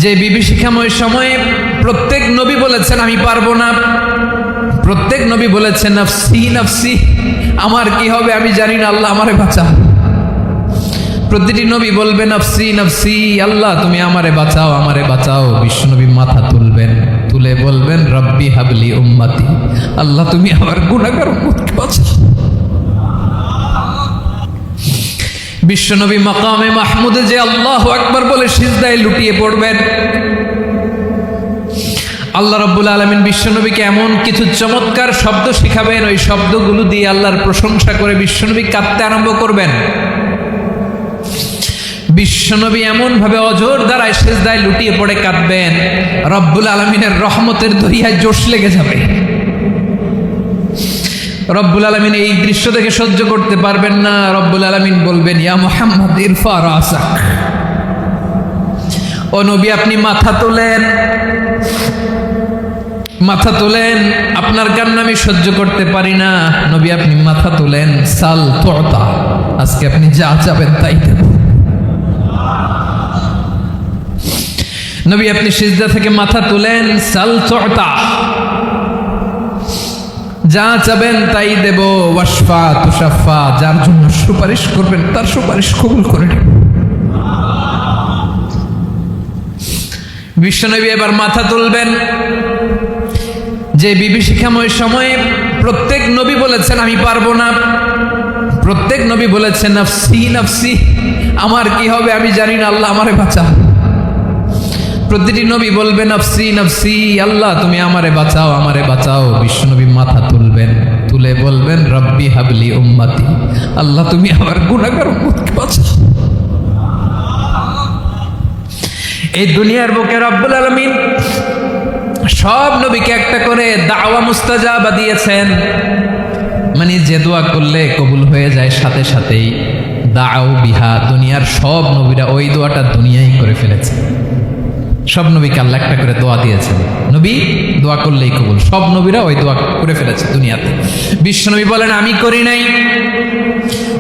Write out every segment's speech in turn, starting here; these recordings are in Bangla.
যে বিভীষিকাময় সময়ে প্রত্যেক নবী বলেছেন আমি পারবো না, প্রত্যেক নবী বলেছেন নফসি নফসি, আমার কি হবে আমি জানি না, আল্লাহ আমারে বাঁচাও। প্রতিটি নবী বলবে নফসি নফসি, আল্লাহ তুমি আমারে বাঁচাও আমারে বাঁচাও। বিশ্বনবী মাথা তুলবেন, তুলে বলবেন রব্বি হাবলি উম্মতি, আল্লাহ তুমি আমার গুনাহগার উম্মতকে বাঁচাও। বিশ্বনবী মাকামে মাহমুদে যে আল্লাহু আকবার বলে সিজদায় লুটিয়ে পড়বেন, আল্লাহ রাব্বুল আলামিন বিশ্বনবীকে এমন কিছু চমৎকার শব্দ শিখাবেন, ওই শব্দগুলো দিয়ে আল্লাহর প্রশংসা করে বিশ্বনবী কাঁদতে আরম্ভ করবেন। বিশ্বনবী এমন ভাবে অজর দ্বারায় সিজদায় লুটিয়ে পড়ে কাঁদবেন, রব্বুল আলামিনের রহমতের দরিয়ায় জোশ লেগে যাবে। রব্বুল আলামিন এই দৃশ্য দেখে সহ্য করতে পারবেন না। রব্বুল আলামিন বলবেন ইয়া মুহাম্মদ ইরফা রাসাক, ও নবী আপনি মাথা তোলেন, মাথা তোলেন, আপনার কান্না আমি সহ্য করতে পারি না। নবী আপনি মাথা তোলেন, সাল তুতা, আজকে আপনি যা চাবেন তাই দেব। নবী আপনি সিজদা থেকে মাথা তুলেন, সাল তুতা, যা চাবেন তাই দেব। ওয়াশফা তুশাফা, যার জন্য সুপারিশ করবেন তার সুপারিশ কবুল করে নেব। বিশ্বনবী এবার মাথা তুলবেন। যে বিভীষিকাময় সময়ে প্রত্যেক নবী বলেছেন আমি পারবো না, প্রত্যেক নবী বলেছেন নফসি নফসি, আমার কি হবে আমি জানি না, আল্লাহ আমারে বাঁচাও। প্রতিটি নবী বলবে নফসি নফসি, আল্লাহ তুমি আমারে বাঁচাও আমারে বাঁচাও। বিশ্বনবী মাথা তুলবেন, তুলে বলবেন রব্বি হাবলি উম্মতি, আল্লাহ তুমি আমার গুনাহগার উম্মতকে বাঁচাও। এই দুনিয়ার বুকে রব্বুল আলামিন সব নবীকে একটা করে দাওয়া মুস্তাজাবা দিয়েছেন, মানে যে দোয়া করলে কবুল হয়ে যায় সাথে সাথেই। দাও বিহা, দুনিয়ার সব নবীরা ওই দোয়াটা দুনিয়ায় করে ফেলেছে। সব নবীকে আল্লাহ একটা করে দোয়া দিয়েছেন, নবী দোয়া করলেই কবুল। সব নবীরা ওই দোয়া করে ফেলেছে দুনিয়াতে। বিশ্বনবী বলেন আমি করি নাই।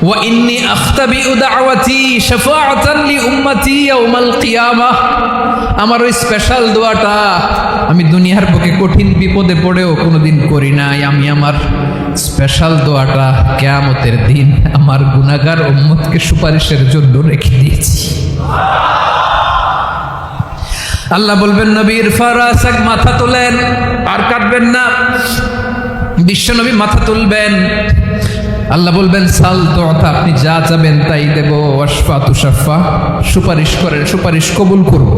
ওয়া ইন্নী আখতাবিউ দাওয়াতি শাফাআতান লি উম্মতি ইয়াউমাল কিয়ামাহ, আমার ওই স্পেশাল দোয়াটা আমি দুনিয়ার বুকে কঠিন বিপদে পড়েও কোনোদিন করি নাই। আমি আমার স্পেশাল দোয়াটা কিয়ামতের দিন আমার গুনাহগার উম্মতকে সুপারিশের জন্য রেখে দিয়েছি। আল্লাহ বলবেন নবী ইরফা রাসাক, মাথা তোলেন, আর কাটবেন না। বিশ্বনবী মাথা তুলবেন, আল্লাহ বলবেন সাল তুতা, আপনি যা চাবেন তাই দেব। ওয়াশফা তুশাফা, সুপারিশ করেন সুপারিশ কবুল করব।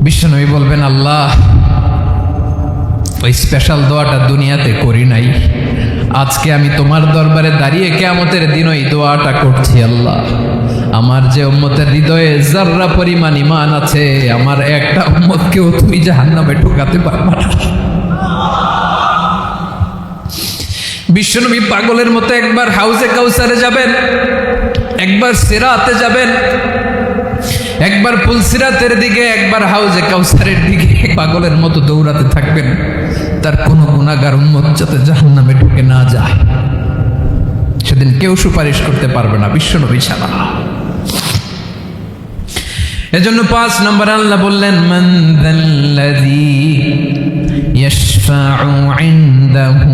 বিশ্বনবী বলবেন আল্লাহ ওই স্পেশাল দোয়াটা দুনিয়াতে করি নাই, আজকে আমি তোমার দরবারে দাঁড়িয়ে কিয়ামতের দিন ওই দোয়াটা করছি। আল্লাহ আমার যে উম্মতের হৃদয়ে যাররা পরিমাণ ঈমান আছে, আমার একটা উম্মতকেও তুমি জাহান্নামে ঢোকাতে পারবা না। বিশ্বনবী পাগলের মতো একবার হাউজে কাউসারে যাবেন, একবার সিরাতে যাবেন, একবার পুলসিরাতের দিকে, একবার হাউজে কাউসারের দিকে পাগলের মতো দৌড়াতে থাকবেন, তার কোনো গুনাহগার উম্মত যাতে জাহান্নামে ঢুকে না যায়। সেদিন কেউ সুপারিশ করতে পারবে না বিশ্বনবী ছাড়া। এজন্য 5 নম্বর আল্লাহ বললেন মান যাল্লাযী ইয়াশফাউ ইনদাহু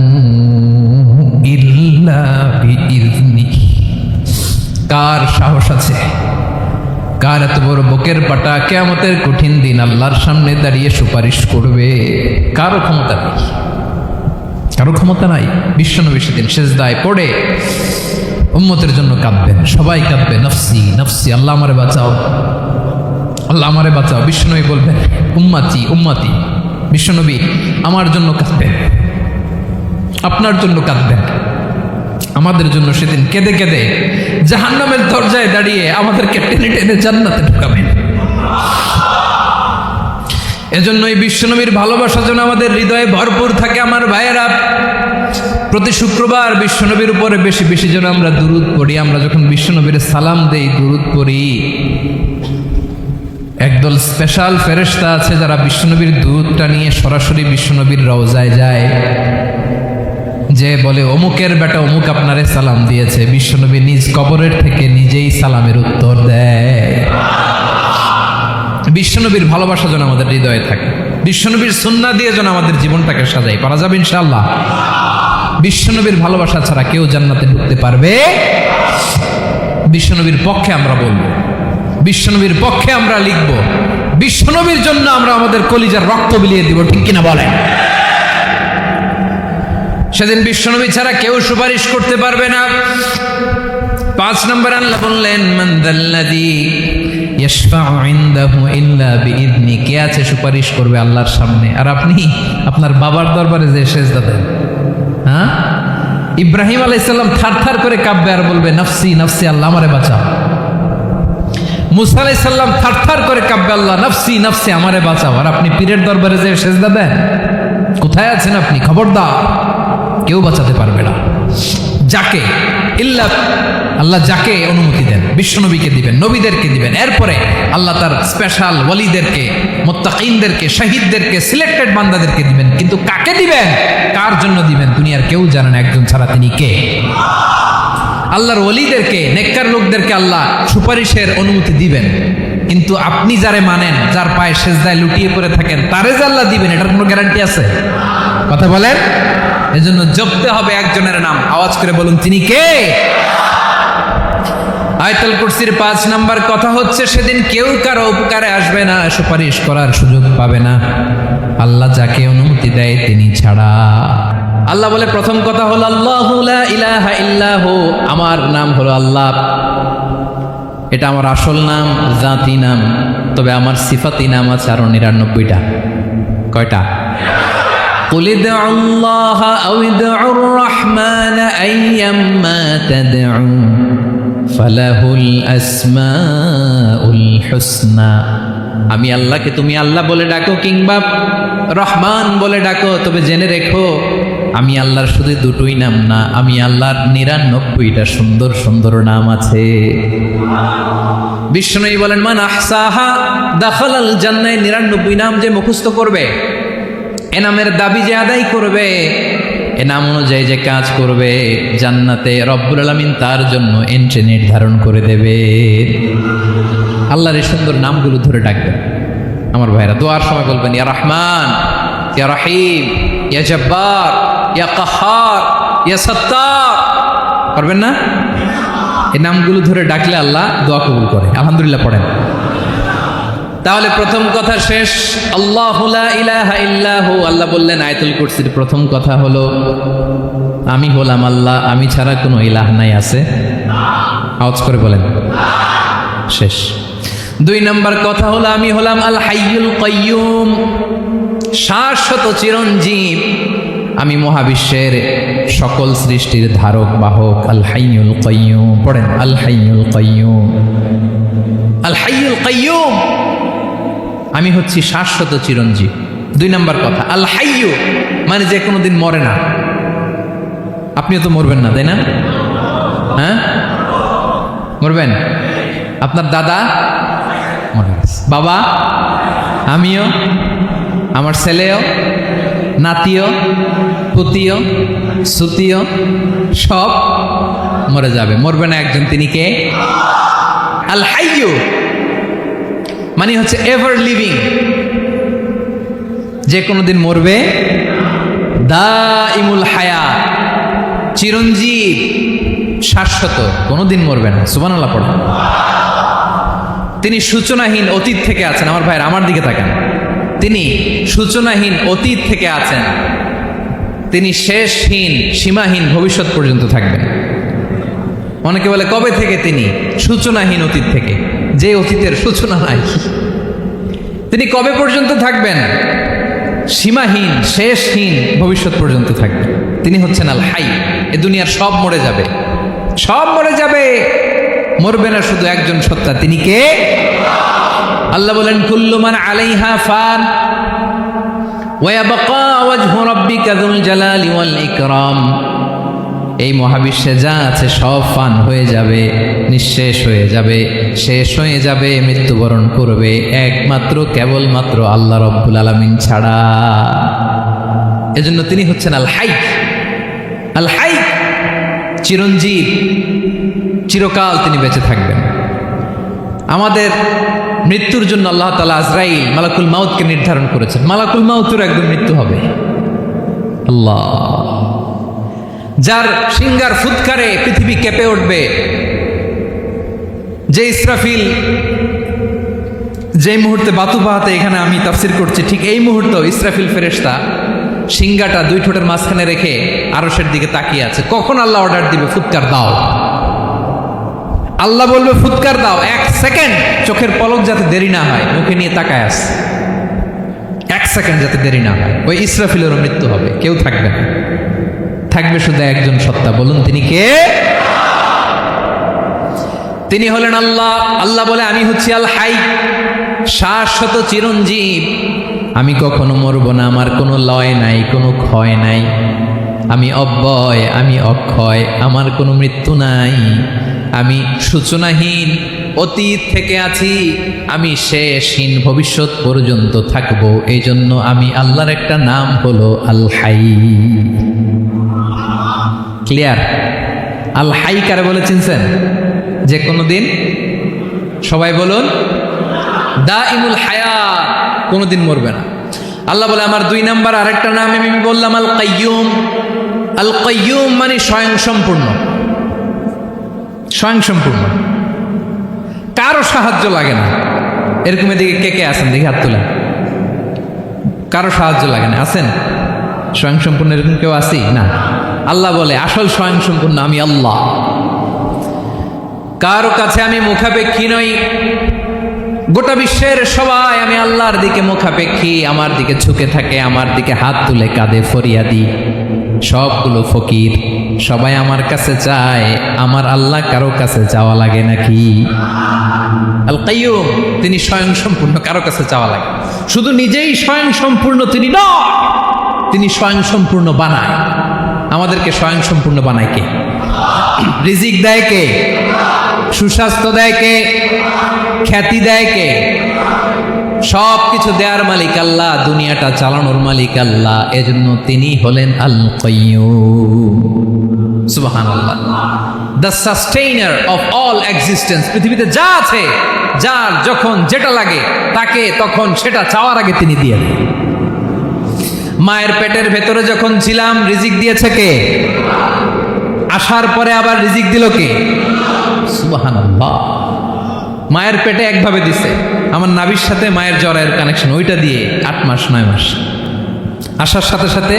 ইল্লা বিইযনিহি, কার সাহস আছে, কার এত বড় বুকের পাটা কিয়ামতের কঠিন দিন আল্লাহর সামনে দাঁড়িয়ে সুপারিশ করবে? কারো ক্ষমতা নেই, কারো ক্ষমতা নাই। বিশ্বনবী সেদিন সিজদায় পড়ে উম্মতের জন্য কাঁদবেন, সবাই কাঁদবে নফসি নফসি, আল্লাহ আমারে বাঁচাও আল্লাহ আমারে বাঁচাও। বিশ্বনবী বলবেন উম্মতি উম্মতি, বিশ্বনবী আমার জন্য কাঁদবেন, আপনার জন্য কাঁদবেন, আমাদের জন্য সেদিন কেঁদে কেঁদে জাহান্নামের দরজায় দাঁড়িয়ে আমাদেরকে টেনে টেনে জান্নাতে ঢুকাবেন। এজন্য এই বিশ্বনবীর ভালোবাসা যেন আমাদের হৃদয়ে ভরপুর থাকে। আমার ভাইয়েরা, প্রতি শুক্রবার বিশ্বনবীর উপরে বেশি বেশি যেন আমরা দুরূদ পড়ি। আমরা যখন বিশ্বনবীর সালাম দেই, দুরূদ পড়ি, একদল স্পেশাল ফেরেশতা আছে যারা বিশ্বনবীর দুরূদটা নিয়ে সরাসরি বিশ্বনবীর রওজায় যায়, যে বলে অমুকের বেটা অমুক আপনারে সালাম দিয়েছে। বিশ্বনবী নিজ কবরের থেকে নিজেই সালামের উত্তর দেয়। বিশ্বনবীর ভালোবাসা যেন আমাদের হৃদয়ে থাকে, বিশ্বনবীর সুন্নাহ দিয়ে যেন আমাদের জীবনটাকে সাজাই, পারা যাবে ইনশাআল্লাহ। বিশ্বনবীর ভালোবাসা ছাড়া কেউ জান্নাতে ঢুকতে পারবে। বিশ্বনবীর পক্ষে আমরা বলবো, বিশ্বনবীর পক্ষে আমরা লিখব, বিশ্বনবীর জন্য আমরা আমাদের কলিজার রক্ত বিলিয়ে দিব, ঠিক কিনা বলেন? সেদিন বিশ্বনবী ছাড়া কেউ সুপারিশ করতে পারবে না। 5 নম্বর আল্লাহ বললেন, মান যাল্লাযী ইয়াশফাউ ইনদাহু ইল্লা বিইذনি, কে আছে সুপারিশ করবে আল্লাহর সামনে আর আপনি আপনার বাবার দরবারে যে সেজদা দেন? হ্যাঁ, ইব্রাহিম আলাইহিস সালাম থারথার করে কাঁপবে আর বলবে নাফসি নাফসি, আল্লাহ আমারে বাঁচাও। মুসা আলাইহিস সালাম থারথার করে কাঁপবে, আল্লাহ নাফসি নাফসি, আমারে বাঁচাও। আর আপনি পীরের দরবারে যে সেজদা দেন? কোথায় আছেন আপনি? খবরদার, কেউ বাঁচাতে পারবে না। যাকে ইল্লা আল্লাহ যাকে অনুমতি দেন, বিশ্বনবীকে দিবেন, নবীদেরকে দিবেন, এরপরে আল্লাহ তার স্পেশাল ওয়ালিদেরকে, মুত্তাকিনদেরকে, শহীদদেরকে, সিলেক্টেড বান্দাদেরকে দিবেন। কিন্তু কাকে দিবেন, কার জন্য দিবেন, দুনিয়ার কেউ জানে না একজন ছাড়া, তিনি কে? আল্লাহর ওয়ালিদেরকে, নেককার লোকদেরকে আল্লাহ সুপারিশের অনুমতি দিবেন, কিন্তু আপনি যারে মানেন, যার পায়ে সেজদায় লুটিয়ে পড়ে থাকেন, তারে যে আল্লাহ দিবেন, এটার কোনো গ্যারান্টি আছে? কথা বলেন। এজন্য জপতে হবে একজনের নাম, আওয়াজ করে বলুন, তিনি কে? আয়াতুল কুরসির 5 নাম্বার কথা হচ্ছে, সেদিন কেউ কারো উপকারে আসবে না, সুপারিশ করার সুযোগ পাবে না, আল্লাহ যাকে অনুমতি দেয় তিনি ছাড়া। আল্লাহ বলে, প্রথম কথা হলো আল্লাহু লা ইলাহা ইল্লাহু, আমার নাম হলো আল্লাহ, এটা আমার আসল নাম, জাতি নাম। তবে আমার সিফাতি নাম আছে আরো 99টা। কয়টা? قل ادعوا الله أو ادعوا الرحمن أيما تدعوا فله الأسماء الحسنى। আমি আল্লাহকে তুমি আল্লাহ বলে ডাকো কিংবা রহমান বলে ডাকো, তবে জেনে রেখো আমি আল্লাহর শুধু দুটোই নাম না, আমি আল্লাহর 99টা সুন্দর সুন্দর নাম আছে। বিষ্ণু বলেন, মান আহসাহা দাখালাল জান্নাহ, 99 নাম যে মুখস্থ করবে, এনামের দাবি যে আদায় করবে, এনাম অনুযায়ী যে কাজ করবে, জান্নাতে রব্বুল আলামিন তার জন্য এন্ট্রি নির্ধারণ করে দেবে। আল্লাহর এই সুন্দর নামগুলো ধরে ডাকবেন আমার ভাইরা। দোয়ার সময় বলবেন, ইয়া রহমান, ইয়া রহিম, ইয়া জব্বার, ইয়া কাহার, ইয়া সত্তার। পারবেন না? এই নামগুলো ধরে ডাকলে আল্লাহ দোয়া কবুল করে। আলহামদুলিল্লাহ পড়েন। তাহলে প্রথম কথা শেষ, আল্লাহু লা ইলাহা ইল্লাহু। আল্লাহ বললেন আয়াতুল কুরসির প্রথম কথা হলো, আমি হলাম আল্লাহ, আমি ছাড়া কোনো ইলাহ নাই। আছে? আওয়াজ করে বলেন। শেষ। 2 নম্বর কথা হলো, আমি হলাম আল হাইয়ুল কাইয়ুম, শাশ্বত চিরঞ্জীব। আমি মহাবিশ্বের সকল সৃষ্টির ধারক বাহক। আল হাইয়ুল কাইয়ুম পড়েন, আল হাইয়ুল কাইয়ুম, আল হাইয়ুল কাইয়ুম। আমি হচ্ছি শাশ্বত চিরঞ্জীব। 2 নম্বর কথা, আল হাইয়ু মানে যে কোনোদিন মরে না। আপনিও তো মরবেন না, তাই না? হ্যাঁ, মরবেন। আপনার দাদা মরে গেছে, বাবা, আমিও, আমার ছেলেও, নাতিও, পুতিও, সুতিও, সব মরে যাবে। মরবে না একজন, তিনি কে? আল হাইয়ু মানে হচ্ছে এভার লিভিং, যে কোনোদিন মরবে। দাইমুল হায়াত, চিরঞ্জীব, শাশ্বত, কোনোদিন মরবে না। সুবহানাল্লাহ পড়ে। তিনি সূচনাহীন অতীত থেকে আছেন। আমার ভাইয়ের আমার দিকে তাকান, তিনি সূচনাহীন অতীত থেকে আছেন, তিনি শেষহীন সীমাহীন ভবিষ্যৎ পর্যন্ত থাকবেন। অনেকে বলে কবে থেকে? তিনি সূচনাহীন অতীত থেকে, যে অতীতের সূচনা নাই। তিনি কবে পর্যন্ত থাকবেন? সীমাহীন শেষহীন ভবিষ্যৎ পর্যন্ত থাকবেন। তিনি হচ্ছেন আল হাই। এ দুনিয়ার সব মরে যাবে, সব মরে যাবে, মরবে না শুধু একজন সত্তা, তিনি কে? আল্লাহ বলেন, কুল্লু মান আলাইহা ফান ওয়া ইয়াবকা ওয়াজহু রাব্বিকা যুল জালালি ওয়াল ইকরাম। এই মহাবিশ্বে যা আছে সব ফান হয়ে যাবে, নিঃশেষ হয়ে যাবে, শেষ হয়ে যাবে, মৃত্যুবরণ করবে, একমাত্র কেবলমাত্র আল্লাহ রব্বুল আলামিন ছাড়া। এজন্য তিনি হচ্ছেন আল হাই। আল হাই চিরঞ্জীব, চিরকাল তিনি বেঁচে থাকবেন। আমাদের মৃত্যুর জন্য আল্লাহ তাআলা আজরাইল মালাকুল মাউতকে নির্ধারণ করেছেন। মালাকুল মাউতের একদম মৃত্যু হবে। আল্লাহ, যার সিঙ্গার ফুৎকারে পৃথিবী কেঁপে উঠবে, যে ইসরাফিল যে মুহূর্তে বাতু পাহাতে এখানে আমি তাফসির করছি, ঠিক এই মুহূর্তে ইসরাফিল ফেরেশতা সিঙ্গাটা দুই ঠোঁটের মাঝখানে রেখে আরশের দিকে তাকিয়ে আছে। কখন আল্লাহ অর্ডার দিবে ফুৎকার দাও, আল্লাহ বলবে ফুৎকার দাও, 1 সেকেন্ড চোখের পলক যাতে দেরি না হয়, মুখে নিয়ে তাকায় আছে, 1 সেকেন্ড যাতে দেরি না হয়, ওই ইসরাফিলেরও মৃত্যু হবে, কেউ থাকবে না, থাকবে শুধু একজন সত্তা। বলুন তিনি কে? তিনি হলেন আল্লাহ। আল্লাহ বলে আমি হচ্ছি আল হাই, শাশ্বত চিরঞ্জীব, আমি কখনো মরব না, আমার কোনো লয় নাই, কোনো ক্ষয় নাই, আমি অব্যয়, আমি অক্ষয়, আমার কোনো মৃত্যু নাই, আমি সূচনাহীন, অতীত থেকে আছি, আমি শেষহীন, ভবিষ্যৎ পর্যন্ত থাকবো। এই জন্য আমি আল্লাহর একটা নাম হলো আল হাই। ক্লিয়ার? আল হাই কারে বলে চিনছেন? যে কোনো দিন, সবাই বলুন, দাইমুল হায়াত, কোনোদিন মরবে না। আল্লাহ বলে আমার 2 নাম্বার আরেকটা নাম আমি বললাম আল কাইয়ুম। আল কাইয়ুম মানে স্বয়ংসম্পূর্ণ, স্বয়ংসম্পূর্ণ, কারো সাহায্য লাগে না। এরকম এদিকে কে কে আছেন দেখি হাত তোলেন। কারো সাহায্য লাগে না, আছেন? স্বয়ংসম্পূর্ণ এরকম কেউ আছি না? আল্লাহ বলে আসল স্বয়ংসম্পূর্ণ আমি আল্লাহ, কারো কাছে আমি মুখাপেক্ষী নই। গোটা বিশ্বের সবাই আমি আল্লাহর দিকে মুখাপেক্ষী, আমার দিকে ঝুঁকে থাকে, আমার দিকে হাত তুলে কাঁধে ফরিয়াদি, সবগুলো ফকির, সবাই আমার কাছে চায়। আমার আল্লাহ কারো কাছে চাওয়া লাগে নাকি? আল কাইয়ুম, তিনি স্বয়ংসম্পূর্ণ, কারো কাছে চাওয়া লাগে। শুধু নিজেই স্বয়ংসম্পূর্ণ তিনি নয়, তিনি স্বয়ংসম্পূর্ণ বানায়। আমাদেরকে স্বয়ংসম্পূর্ণ বানায় কে? রিজিক দেয় কে? সুস্বাস্থ্য দেয় কে? খ্যাতি দেয় কে? সব কিছু দেওয়ার মালিক আল্লাহ, দুনিয়াটা চালানোর মালিক আল্লাহ। এজন্য তিনি হলেন আল কাইয়ুম। সুবহানাল্লাহ। The sustainer of all existence. পৃথিবীতে যা আছে, যার যখন যেটা লাগে তাকে তখন সেটা চাওয়ার আগে তিনি দিয়ে দেন। মায়ের পেটের ভেতরে যখন ছিলাম রিজিক দিয়েছে কে? আসার পরে আবার রিজিক দিল কে? সুবহানাল্লাহ। মায়ের পেটে একভাবে দিছে, আমার নাভির সাথে মায়ের জ্বরের কানেকশন, ওইটা দিয়ে 8 মাস 9 মাস আসার সাথে সাথে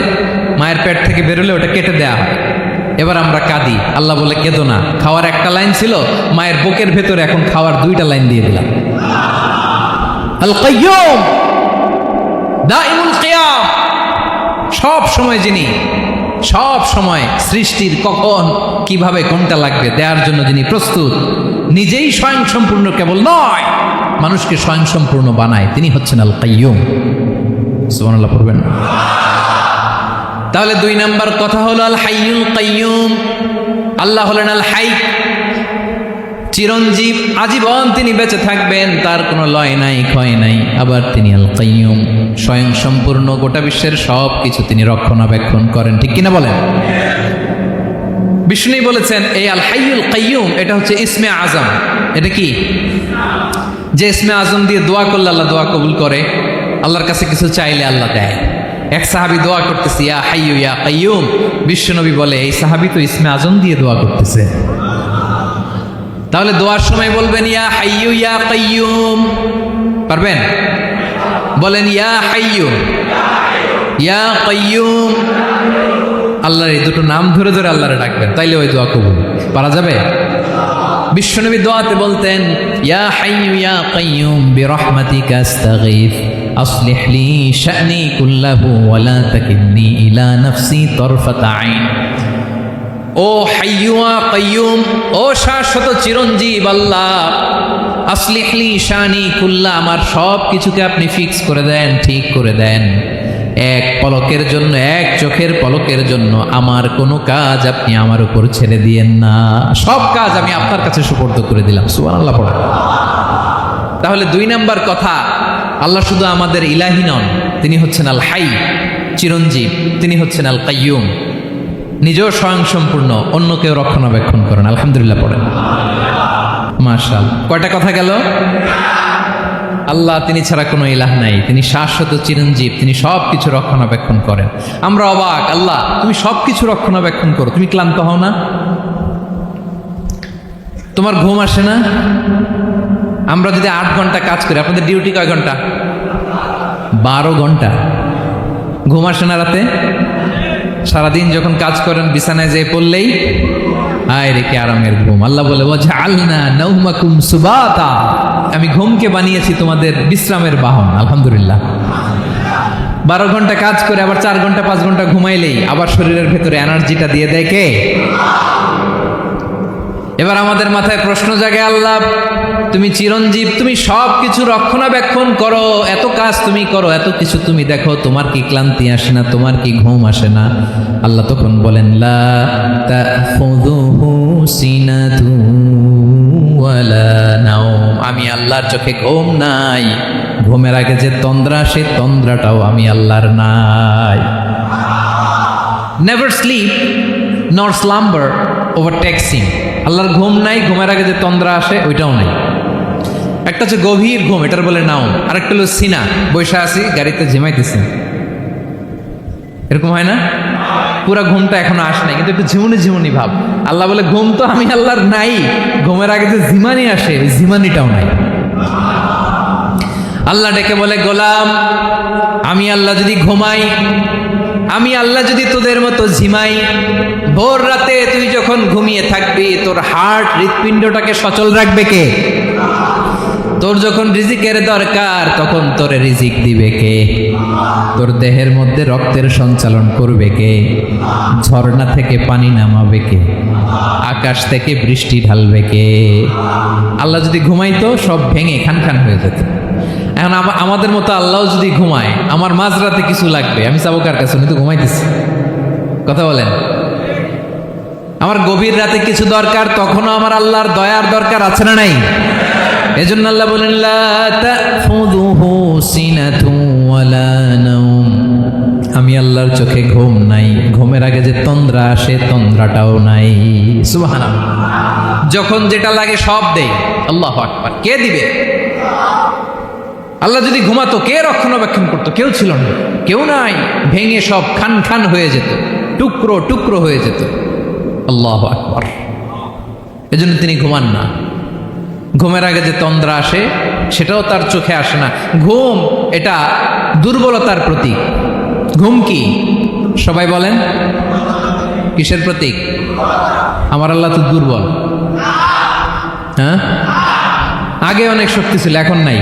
মায়ের পেট থেকে বেরোলে ওটা কেটে দেয়া হয়। এবার আমরা কাঁদি, আল্লাহ বলে কেঁদো না, খাওয়ার একটা লাইন ছিল, মায়ের বুকের ভেতরে এখন খাওয়ার 2টা লাইন দিয়ে দিলাম। আল কাইয়ুম, দাইমুল কিয়াম, সব সময় যিনি, সব সময় সৃষ্টির কখন কিভাবে কোনটা লাগবে দেওয়ার জন্য যিনি প্রস্তুত, নিজেই স্বয়ংসম্পূর্ণ কেবল নয়, মানুষকে স্বয়ংসম্পূর্ণ বানায়, তিনি হচ্ছেন আল কাইয়ুম। সুবহানাল্লাহ পড়বেন। তাহলে 2 নাম্বার কথা হলো আল হাইয়ুল কাইয়ুম। আল্লাহ হলেন আল হাই, চিরঞ্জীব, আজীবন তিনি বেঁচে থাকবেন, তার কোনো লয় নাই, ক্ষয় নাই। আবার তিনি আল কাইয়ুম, স্বয়ংসম্পূর্ণ, গোটা বিশ্বের সব কিছু তিনি রক্ষণাবেক্ষণ করেন। ঠিক কিনা বলেন? বিষ্ণু বলেছেন এই আল হাইয়ুল কাইয়ুম এটা হচ্ছে ইসমে আজম। এটা কি? যে ইসমে আজম দিয়ে দোয়া করলে আল্লাহ দোয়া কবুল করে, আল্লাহর কাছে কিছু চাইলে আল্লাহ দেয়। এক সাহাবী দোয়া করতেছে ইয়া হাইয়ু ইয়া কাইয়ুম, বিশ্বনবী বলে এই সাহাবী তো ইসমে আজম দিয়ে দোয়া করতেছে। তাহলে দোয়ার সময় বলবেন ইয়া হাইয়ু ইয়া কাইয়ুম, পারবেন? বলেন ইয়া হাইয়ু ইয়া কাইয়ুম। আল্লাহর এই দুটো নাম ধরে ধরে আল্লাহরে ডাকবেন, তাইলে ওই দোয়া কবুল। পারা যাবে? বিশ্বনবী দোয়াতে বলতেন ইয়া হাইয়ু ইয়া কাইয়ুম বিরহমাতিকা আস্তাগীথ আসলিহ লি শা'নি কুল্লাহু ওয়া লা তাকিলনি ইলা নাফসি তারফাতা আইন। ও হাইয়ু ওয়া কাইয়ুম, ও শাশ্বত চিরঞ্জীব আল্লাহ, আসলিহ লি শা'নি কুল্লা, আমার সব কিছুকে আপনি ফিক্স করে দেন, ঠিক করে দেন। এক পলকের জন্য, এক চোখের পলকের জন্য আমার কোনো কাজ আপনি আমার উপর ছেড়ে দিয়েন না, সব কাজ আমি আপনার কাছে সুপর্দ করে দিলাম। সুবহানাল্লাহ পড়া। তাহলে 2 নাম্বার কথা, আল্লাহ শুধু আমাদের ইলাহি নন, তিনি হচ্ছেন আল হাই, চিরঞ্জীব, তিনি হচ্ছেন আল কাইয়ুম, নিজেও স্বয়ংসম্পূর্ণ, অন্যকেও রক্ষণাবেক্ষণ করেন। আলহামদুলিল্লাহ পড়েন। মাশাআল্লাহ। কয়টা কথা গেল? আল্লাহ তিনি ছাড়া কোনো ইলাহ নাই, তিনি শাশ্বত চিরঞ্জীব, তিনি সব কিছু রক্ষণাবেক্ষণ করেন। আমরা অবাক, আল্লাহ তুমি সব কিছু রক্ষণাবেক্ষণ করো, তুমি ক্লান্ত হও না? তোমার ঘুম আসে না? আমরা যদি 8 ঘন্টা কাজ করি, আপনাদের ডিউটি কয় ঘন্টা? 12 ঘন্টা। ঘুম আসে না রাতে? সারাদিন যখন কাজ করেন বিছানায় যেয়ে পড়লেই আয় রেখে আরামের ঘুম। আল্লাহ বলে ওয়াজআলনা নাওমাকুম সুবাতা, আমি ঘুমকে বানিয়েছি তোমাদের বিশ্রামের বাহন। আলহামদুলিল্লাহ। 12 ঘন্টা কাজ করে আবার 4 ঘন্টা 5 ঘন্টা ঘুমাইলেই আবার শরীরের ভেতরে এনার্জিটা দিয়ে দেয় কে? এবার আমাদের মাথায় প্রশ্ন জাগে, আল্লাহ তুমি চিরঞ্জীব, তুমি সব কিছু রক্ষণাবেক্ষণ করো, এত কাজ তুমি করো, এত কিছু তুমি দেখো, তোমার কি ক্লান্তি আসে না? তোমার কি ঘুম আসে না? আল্লাহ তখন বলেন লা তাখুযুহু সিনাতুন ওয়ালা নাওম, আমি আল্লাহর চোখে ঘুম নাই। ঘুমের আগে যে তন্দ্রা, সে তন্দ্রাটাও আমি আল্লাহর নাই। নেভার স্লিপ নর স্লাম্বার ওভারটেকস হিম। আল্লাহর ঘুম নাই, ঘুমের আগে যে তন্দ্রা আসে ওইটাও নাই। একটা হচ্ছে গভীর ঘুম, এটার বলে নাওম, আর একটা হলো সিনা, বৈশা আছি গাড়িতে ঝিমাইতেছি, এরকম হয় না? পুরা ঘুমটা এখনো আসে নাই, কিন্তু একটু ঝিমুনি ঝিমুনি ভাব। আল্লাহ বলে ঘুম তো আমি আল্লাহর নাই, ঘুমের আগে যে ঝিমানি আসে ওই ঝিমানিটাও নাই। আল্লাহ ডেকে বলে গোলাম, আমি আল্লাহ যদি ঘুমাই, আমি আল্লাহ যদি তোদের মতো ঝিমাই, ভোর রাতে তুই যখন ঘুমিয়ে থাকবি তোর হার্ট হৃৎপিণ্ডটাকে সচল রাখবে কে? তোর যখন রিজিকের দরকার তখন তোরে রিজিক দিবে কে? তোর দেহের মধ্যে রক্তের সঞ্চালন করবে কে? ঝর্ণা থেকে পানি নামাবে কে? আকাশ থেকে বৃষ্টি ঢালবে কে? আল্লাহ যদি ঘুমাইতো সব ভেঙে খান খান হয়ে যেত। এখন আমাদের মতো আল্লাহ যদি ঘুমায়, আমার মাঝরাতে কিছু লাগবে, আমি যাবো কার কাছে? উনি তো ঘুমাইতেছি। কথা বলেন। আমার গভীর রাতে কিছু দরকার, তখনও আমার আল্লাহর দয়ার দরকার আছে না নাই? এজন্য আল্লাহ বলেন লা তাখুযুহু সিনাতুন ওয়ালা নাওম, আমি আল্লাহর চোখে ঘুম নাই, ঘুমের আগে যে তন্দ্রা আসে তন্দ্রাটাও নাই। সুবহানাল্লাহ। যখন যেটা লাগে সব দেই। আল্লাহু আকবার। কে দিবে? আল্লাহ যদি ঘুমাতো কে রক্ষণাবেক্ষণ করতো? কেউ ছিল না, কেউ নাই, ভেঙে সব খান খান হয়ে যেত, টুকরো টুকরো হয়ে যেত। আল্লাহু আকবার। এজন্য তিনি ঘুমান না। ঘুমের আগে যে তন্দ্রা আসে সেটাও তার চোখে আসে না। ঘুম এটা দুর্বলতার প্রতীক। ঘুম কি? সবাই বলেন কিসের প্রতীক? আমার আল্লাহ তো দুর্বল। হ্যাঁ, আগে অনেক শক্তি ছিল, এখন নাই।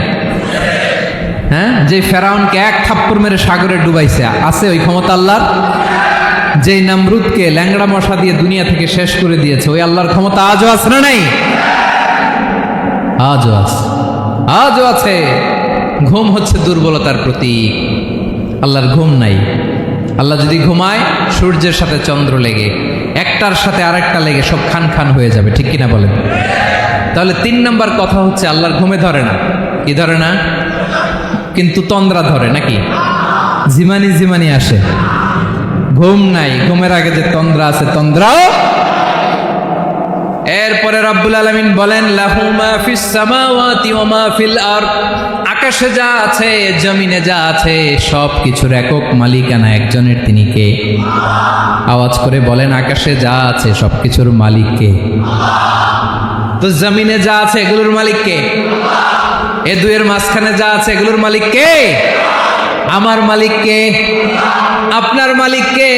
হ্যাঁ, যে ফেরাউনকে 1 থাপ্পড় মেরে সাগরে ডুবাইছে, আছে ওই ক্ষমতা আল্লাহর? যেই নামরুদকে ল্যাংড়া মশা দিয়ে দুনিয়া থেকে শেষ করে দিয়েছে, ওই আল্লাহর ক্ষমতা আজও আছে না নাই? আজও আছে, আজও আছে। ঘুম হচ্ছে দুর্বলতার প্রতীক। আল্লাহর ঘুম নাই। আল্লাহ যদি ঘুমায়, সূর্যের সাথে চন্দ্র লেগে, একটার সাথে আরেকটা লেগে সব খান খান হয়ে যাবে, ঠিক কিনা বলেন? তাহলে 3 নাম্বার কথা হচ্ছে আল্লাহর ঘুমে ধরে না। কি ধরে না? কিন্তু তন্দ্রা ধরে নাকি? জিমানি জিমানি আসে। ঘুম নাই, ঘুমের আগে যে তন্দ্রা আছে তন্দ্রাও। এরপরে রব্বুল আলামিন বলেন লাহু মা ফিস সামাওয়াতি ওয়া মা ফিল আরদ, আকাশে যা আছে জমিনে যা আছে সব কিছুর একক মালিকানা একজনের, তিনি কে? আওয়াজ করে বলেন আকাশে যা আছে সব কিছুর মালিক কে? তো জমিনে যা আছে এগুলোর মালিক কে? এ দুয়ের মাঝখানে যা আছে এগুলোর মালিক কে? আমার মালিক কে? আপনার মালিক কে?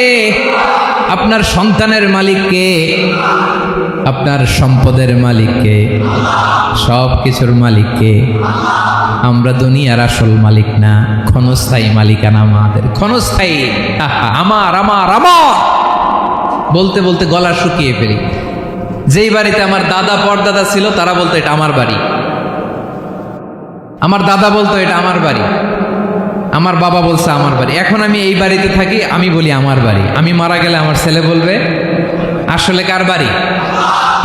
আপনার সন্তানের মালিক কে? আপনার সম্পদের মালিক কে? সব কিছুর মালিক কে? আমরা দুনিয়ার আসল মালিক না, ক্ষণস্থায়ী মালিকানা আমাদের। ক্ষণস্থায়ী। আমার আমার আমার বলতে বলতে গলা শুকিয়ে ফেলি। যেই বাড়িতে আমার দাদা পরদাদা ছিল তারা বলতো এটা আমার বাড়ি, আমার দাদা বলতো এটা আমার বাড়ি, আমার বাবা বলছে আমার বাড়ি। এখন আমি এই বাড়িতে থাকি, আমি বলি আমার বাড়ি। আমি মারা গেলে আমার ছেলে বলবে আসলে কার বাড়ি?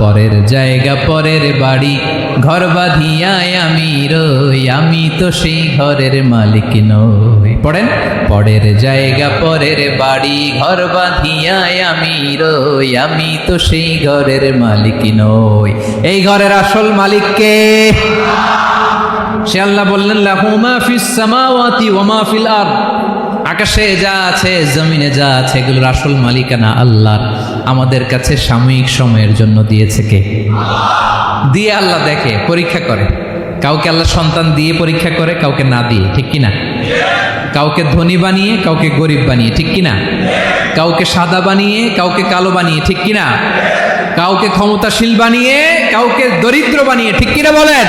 পরের জায়গা পরের বাড়ি, ঘর বাঁধিয়ায় আমি রই, আমি তো সেই ঘরের মালিক নই। পড়েন, পরের জায়গা পরের বাড়ি, ঘর বাঁধিয়ায় আমি রই, আমি তো সেই ঘরের মালিক নই। এই ঘরের আসল মালিক কে? সে আল্লাহ বললেন লাহু মা ফিস সামাওয়াতি ওয়া মা ফিল আরদ, আকাশে যা আছে জমিনে যা আছে এগুলোর আসল মালিকানা আল্লাহর। আমাদের কাছে সাময়িক সময়ের জন্য দিয়েছে কে? দিয়ে আল্লাহ দেখে, পরীক্ষা করে। কাউকে আল্লাহ সন্তান দিয়ে পরীক্ষা করে, কাউকে না দিয়ে, ঠিক কিনা? কাউকে ধনী বানিয়ে, কাউকে গরিব বানিয়ে, ঠিক কিনা? কাউকে সাদা বানিয়ে, কাউকে কালো বানিয়ে, ঠিক কিনা? কাউকে ক্ষমতাশীল বানিয়ে, কাউকে দরিদ্র বানিয়ে, ঠিক কিনা বলেন?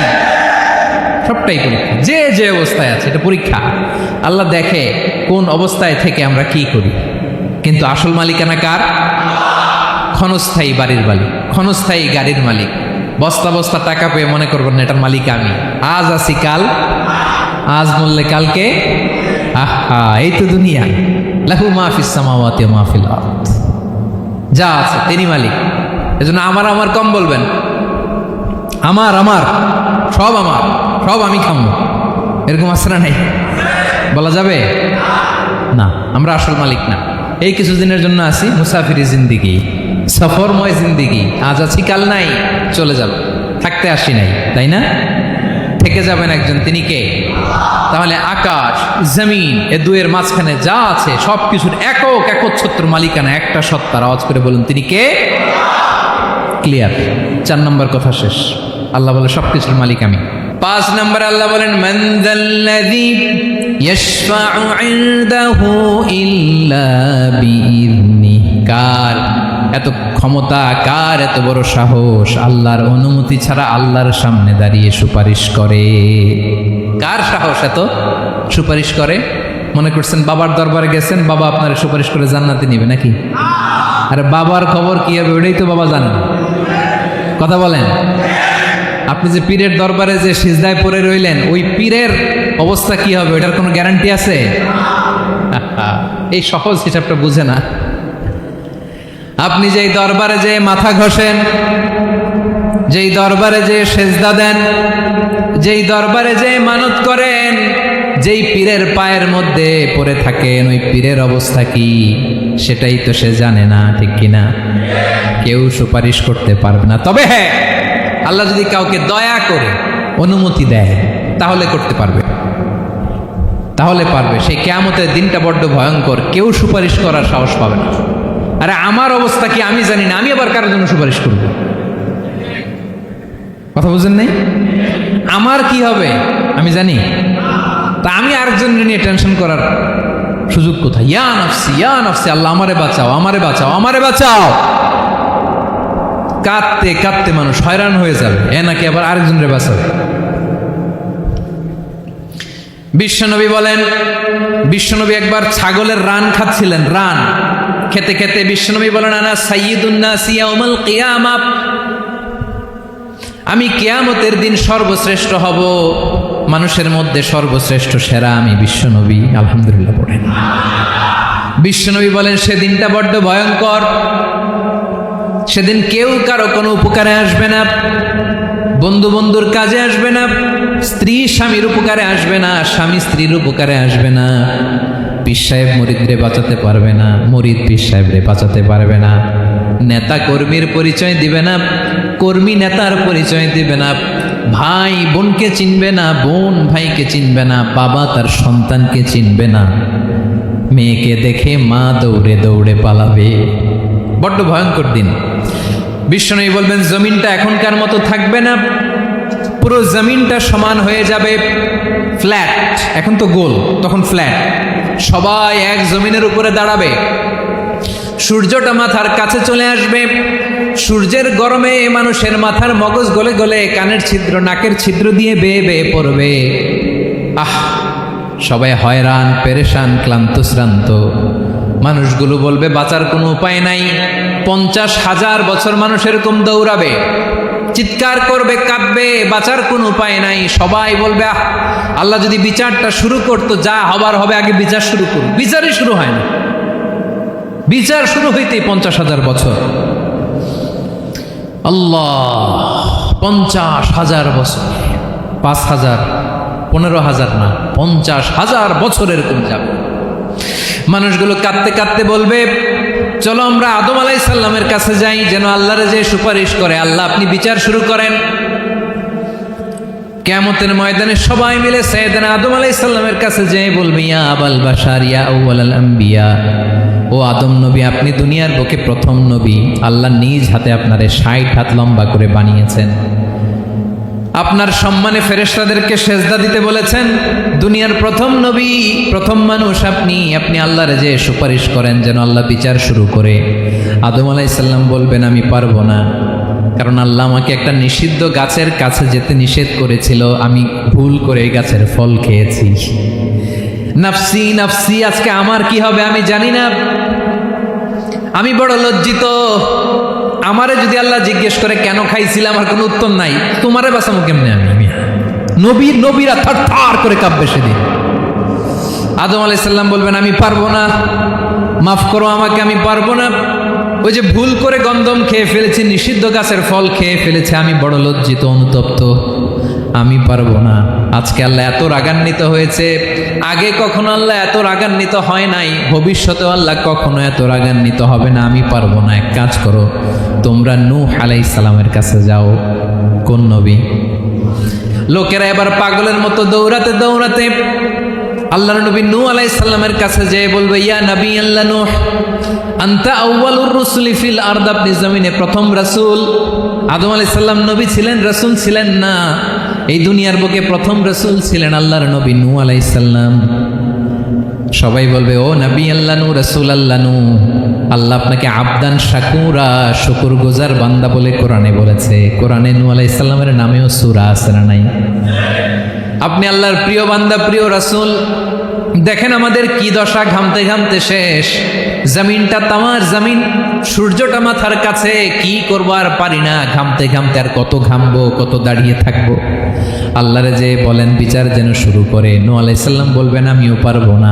সবটাই পরীক্ষা, যে যে অবস্থায় আছে এটা পরীক্ষা। আল্লাহ দেখে কোন অবস্থায় থেকে আমরা কি করি। কিন্তু আসল মালিকানা কার? ক্ষণস্থায়ী বাড়ির মালিক, ক্ষণস্থায়ী গাড়ির মালিক। বস্তা বস্তা টাকা পেয়ে মনে করবেন না এটার মালিক আমি। আজ আছি কাল, আজ মরলে কালকে। আহা, এই তো দুনিয়া। লাহু মা ফিস সামাওয়াতি ওয়া মা ফিল আরদ, যা আছে তিনি মালিক। এজন্য আমার আমার কম বলবেন। আমার আমার সব আমার, সব আমি খামো, এরকম আছে না? নাই, বলা যাবে না। আমরা আসল মালিক না। এই কিছুদিনের জন্য আছি, মুসাফিরি জিন্দিগি, সফরময় জিন্দিগি। আজ আছি কাল নাই, চলে যাব। থাকতে আসি নাই, তাই না? থেকে যাবেন একজন, তিনি কে? তাহলে আকাশ জমিন এ দুয়ের মাঝখানে যা আছে সব কিছুর একক একচ্ছত্র মালিকানা একটা সত্তার। আওয়াজ করে বলুন তিনি কে? ক্লিয়ার। 4 নম্বর কথা শেষ। আল্লাহ বলে সবকিছুর মালিক আমি। 5 নম্বর আল্লাহ বলেন মান যাল্লাযী ইয়াশফাউ ইনদাহু ইল্লা বিইذনিহি, কার এত ক্ষমতা, কার এত বড় সাহস আল্লাহর অনুমতি ছাড়া আল্লাহর সামনে দাঁড়িয়ে সুপারিশ করে? কার সাহস এত সুপারিশ করে? মনে করছেন বাবার দরবারে গেছেন, বাবা আপনার সুপারিশ করে জান্নাতে নিবে নাকি? আরে বাবার খবর কি হবে ওইটাই তো বাবা জানেন। কথা বলেন। আপনি যে পীরের দরবারে যে সিজদায় পড়ে রইলেন, ওই পীরের অবস্থা কি হবে ওটার কোনো গ্যারান্টি আছে? এই সহজ হিসাবটা বুঝে না। আপনি যেই দরবারে যে মাথা ঘষেন, যেই দরবারে যে সেজদা দেন, যেই দরবারে যে মানত করেন, যেই পীরের পায়ের মধ্যে পড়ে থাকেন, ওই পীরের অবস্থা কি সেটাই তো সে জানে না, ঠিক কিনা? কেউ সুপারিশ করতে পারবে না। তবে হ্যাঁ, আল্লাহ যদি কাউকে দয়া করে অনুমতি দেয় তাহলে করতে পারবে, তাহলে পারবে। সেই কিয়ামতের দিনটা বড্ড ভয়ঙ্কর, কেউ সুপারিশ করার সাহস পাবে না। আরে আমার অবস্থা কি আমি জানি না, আমি আবার কারোর জন্য সুপারিশ করব? কথা বুঝেন নাই? আমার কি হবে আমি জানি, তা আমি আরেকজনের নিয়ে টেনশন করার সুযোগ কোথায়? ইয়া নাফসি, ইয়া নাফসি, আল্লাহ আমারে বাঁচাও, আমারে বাঁচাও, আমারে বাঁচাও। কাঁদতে কাঁদতে মানুষ হয়রান হয়ে যাবে, এ নাকি আবার আরেকজনের বাঁচাবে। বিশ্বনবী বলেন, বিশ্বনবী একবার ছাগলের রান খাচ্ছিলেন। রান খেতে খেতে বিশ্বনবী বলেন আনা সাইয়্যিদুন নাস ইয়াউমাল কিয়ামা, আমি কিয়ামতের দিন সর্বশ্রেষ্ঠ হব, মানুষের মধ্যে সর্বশ্রেষ্ঠ সেরা আমি বিশ্বনবী। আলহামদুলিল্লাহ পড়েন। বিশ্বনবী বলেন সেদিনটা বড্ড ভয়ঙ্কর। সেদিন কেউ কারো কোনো উপকারে আসবে না, বন্ধু বন্ধুর কাজে আসবে না, স্ত্রী স্বামীর উপকারে আসবে না, স্বামী স্ত্রীর উপকারে আসবে না, পীর সাহেব মুরিদরে বাঁচাতে পারবে না, মুরিদ পীর সাহেবরে বাঁচাতে পারবে না, নেতা কর্মীর পরিচয় দিবে না, কর্মী নেতার পরিচয় দিবে না, ভাই বোনকে চিনবে না, বোন ভাইকে চিনবে না, বাবা তার সন্তানকে চিনবে না, মেয়েকে দেখে মা দৌড়ে দৌড়ে পালাবে। বড্ড ভয়ঙ্কর দিন। বিশ্বনবী বলবেন জমিনটা এখনকার মতো থাকবে না, পুরো জমিনটা সমান হয়ে যাবে, ফ্ল্যাট। এখন তো গোল, তখন ফ্ল্যাট। সবাই এক জমিনের উপরে দাঁড়াবে, সূর্যটা মাথার কাছে চলে আসবে, সূর্যের গরমে মানুষের মাথার মগজ গলে গলে কানের ছিদ্র নাকের ছিদ্র দিয়ে বেয়ে বেয়ে পড়বে। আহ, সবাই হয়রান, পেরেশান, ক্লান্ত শ্রান্ত। মানুষগুলো বলবে বাঁচার কোনো উপায় নাই। 50,000 বছর মানুষ এরকম দৌড়াবে, চিৎকার করবে, কাঁদবে, বাঁচার কোনো উপায় নাই। সবাই বলবে আহ, আল্লাহ যদি বিচারটা শুরু করতো, যা হবার হবে, আগে বিচার শুরু করুন। বিচারই শুরু হয় না, বিচার শুরু হইতেই 50,000 বছর। আল্লাহ, 50,000 বছর, 5,000, 15,000 না, 50,000 বছর এরকম যাবে। মানুষগুলো কাঁদতে কাঁদতে বলবে চলো আমরা আদম আলাইহিস সালামের কাছে যাই, যেন আল্লাহরে যে সুপারিশ করে, আল্লাহ আপনি বিচার শুরু করেন। কিয়ামতের ময়দানে সবাই মিলে সাইয়েদনা আদম আলাইহিস সালামের কাছে যেয়ে বলবে, ইয়া আবাল বাশার ইয়া আউয়ালাল আম্বিয়া, ও আদম নবী, আপনি দুনিয়ার বুকে প্রথম নবী। আল্লাহ নিজ হাতে আপনারে 60 হাত লম্বা করে বানিয়েছেন, আপনার সম্মানে ফেরেশতাদেরকে সেজদা দিতে বলেছেন। দুনিয়ার প্রথম নবী, প্রথম মানুষ আপনি। আপনি আল্লাহরে যে সুপারিশ করেন যেন আল্লাহ বিচার শুরু করে। আদম আলাইহিস সালাম বলবেন, আমি পারবো না, কারণ আল্লাহ আমাকে একটা নিষিদ্ধ গাছের কাছে যেতে নিষেধ করেছিল, আমি ভুল করে এই গাছের ফল খেয়েছি। নাফসি নাফসি, আজকে আমার কি হবে আমি জানি না, আমি বড় লজ্জিত। আমারে যদি আল্লাহ জিজ্ঞেস করে কেন খাইছিলাম, আমার কোনো উত্তর নাই। তোমারে বাঁচাবো কেমনে আমি? নবীরা থার থার করে কাঁপবে সেদিন। আদম আলাইহিস সালাম বলবেন, আমি পারবো না, মাফ করো আমাকে, আমি পারবো না। ওই যে ভুল করে গন্ধম খেয়ে ফেলেছি, নিষিদ্ধ গাছের ফল খেয়ে ফেলেছে, আমি বড় লজ্জিত, অনুতপ্ত, আমি পারবো না। আজকে আল্লাহ এত রাগান্বিত হয়েছে, আগে কখনো আল্লাহ এত রাগান্বিত হয় নাই, ভবিষ্যতেও আল্লাহ কখনো এত রাগান্বিত হবে না। আমি পারবো না। এক কাজ করো, তোমরা নূহ আলাইহিস সালামের কাছে যাও। কোন নবী? লোকেরা এবার পাগলের মতো দৌড়াতে দৌড়াতে আল্লাহর নবী নূহ আলাইহিস সালামের কাছে যেয়ে বলবে, ইয়া নবী আল্লাহ নূহ, আনতা আউয়ালুর রুসুলি ফিল আরদ, আপনি জমিনে প্রথম রাসূল। আদম আলাইহিস সালাম নবী ছিলেন, রাসূল ছিলেন না। এই দুনিয়ার বুকে প্রথম রাসূল ছিলেন আল্লাহর নবী নূহ আলাইহিস সালাম। সবাই বলবে, ও নবী আল্লাহ নূহ, রাসূল আল্লাহ নূহ, আল্লাহ আপনাকে আবদান শাকুরা, শুকরগুজার বান্দা বলে কোরআনে বলেছে। কোরআনে নূহ আলাইহিস সালামের নামেও সূরা আছে না নাই? আপনি আল্লাহর প্রিয় বান্দা, প্রিয় রাসূল। দেখেন আমাদের কি দশা, ঘামতে ঘামতে শেষ। জমিনটা তামার জমিন, সূর্যটা মাথার কাছে, কি করবো আর পারি না, ঘামতে ঘামতে আর কত ঘামবো, কত দাঁড়িয়ে থাকবো। আল্লাহরে যে বলেন বিচার যেন শুরু করে। নূহ আলাইহিস সালাম বলবেন, আমিও পারবো না,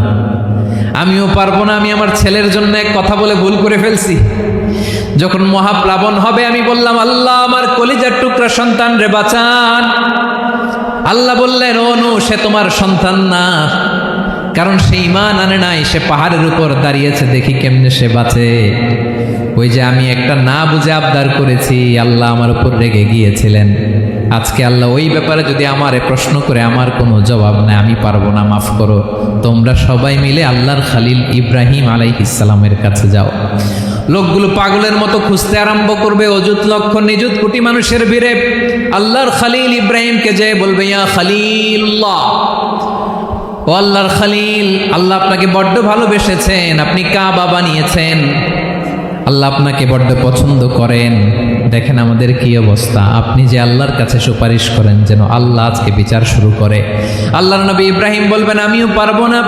আমিও পারবো না। আমি আমার ছেলের জন্য এক কথা বলে ভুল করে ফেলছি। যখন মহাপ্লাবন হবে আমি বললাম, আল্লাহ আমার কলিজার টুকরা সন্তান রে বাঁচান। আল্লাহ বললেন, ও নূহ, সে তোমার সন্তান না, কারণ সে ঈমান আনে নাই, সে পাহাড়ের উপর দাঁড়িয়েছে, দেখি কেমনে সে বাঁচে। ওই যে আমি একটা না বুঝে আবদার করেছি, আল্লাহ আমার উপর রেগে গিয়েছিলেন। আজকে আল্লাহ ওই ব্যাপারে যদি আমারে প্রশ্ন করে, আমার কোনো জবাব নাই, আমি পারবো না, মাফ করো। তোমরা সবাই মিলে আল্লাহর খালিল ইব্রাহিম আলাইহিস সালামের কাছে যাও। লোকগুলো পাগলের মতো খুঁজতে আরম্ভ করবে, অযুত লক্ষ নিযুত কোটি মানুষের ভিড়ে আল্লাহর খালিল ইব্রাহিমকে যেয়ে বলবে, ইয়া খালিলুল্লাহ, ও আল্লাহর খালিল, আল্লাহ আপনাকে বড্ড ভালোবেসেছেন, আপনি কাবা বানিয়েছেন, আল্লাহ আপনাকে বড্ড পছন্দ করেন। দেখেন আমাদের কি অবস্থা। আপনি যে আল্লাহর কাছে সুপারিশ করেন যেন আল্লাহ আজকে বিচার শুরু করে। আল্লাহর নবী ইব্রাহিম বলবেন, আমিও পারবো না,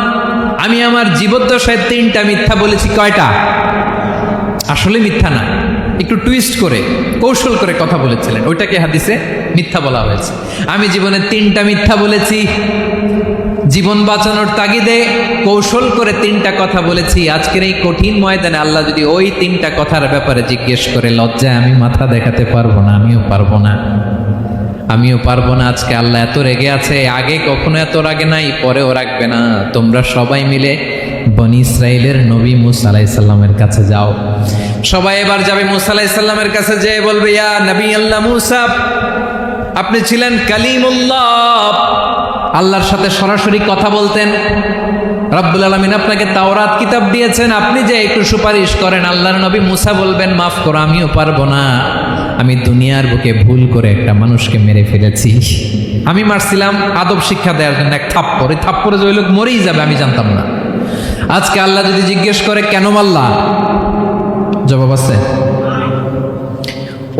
আমি আমার জীবদ্দশায় 3টা মিথ্যা বলেছি। কয়টা? আসলে মিথ্যা না, একটু টুইস্ট করে, কৌশল করে কথা বলেছিলেন, ওইটাকে হাদিসে মিথ্যা বলা হয়েছে। আমি জীবনে 3টা মিথ্যা বলেছি, জীবন বাঁচানোর তাগিদে কৌশল করে 3টা কথা বলেছি। আজকের এই কঠিন ময়দানে আল্লাহ যদি ওই 3টা কথার ব্যাপারে জিজ্ঞেস করে, লজ্জায় আমি মাথা দেখাতে পারবো না, আমিও পারবো না, আমিও পারবো না। আজকে আল্লাহ এত রেগে আছে, আগে কখনো এত রাগে নাই, পরেও রাখবে না। তোমরা সবাই মিলে বনি ইসরাইলের নবী মূসা আলাইহিস সালামের কাছে যাও। সবাই এবার যাবে মূসা আলাইহিস সালামের কাছে, যেয়ে বলবে, ইয়া নবী আল্লাহ মূসা, আপনি ছিলেন কালিমুল্লাহ, আল্লাহর সাথে সরাসরি কথা বলতেন। রব্বুল আলামিন আপনাকে তাওরাত কিতাব দিয়েছেন, আপনি যে একটু সুপারিশ করেন। আল্লাহর নবী মূসা বলবেন, মাফ করো, আমিও পারবো না, আমি দুনিয়ার বুকে ভুল করে একটা মানুষকে মেরে ফেলেছি। আমি মারছিলাম আদব শিক্ষা দেওয়ার জন্য এক থাপ্পড়, এই থাপ্পড়ে যে ওই লোক মরেই যাবে আমি জানতাম না। আজকে আল্লাহ যদি জিজ্ঞেস করে কেন মারলা, জবাব আছে?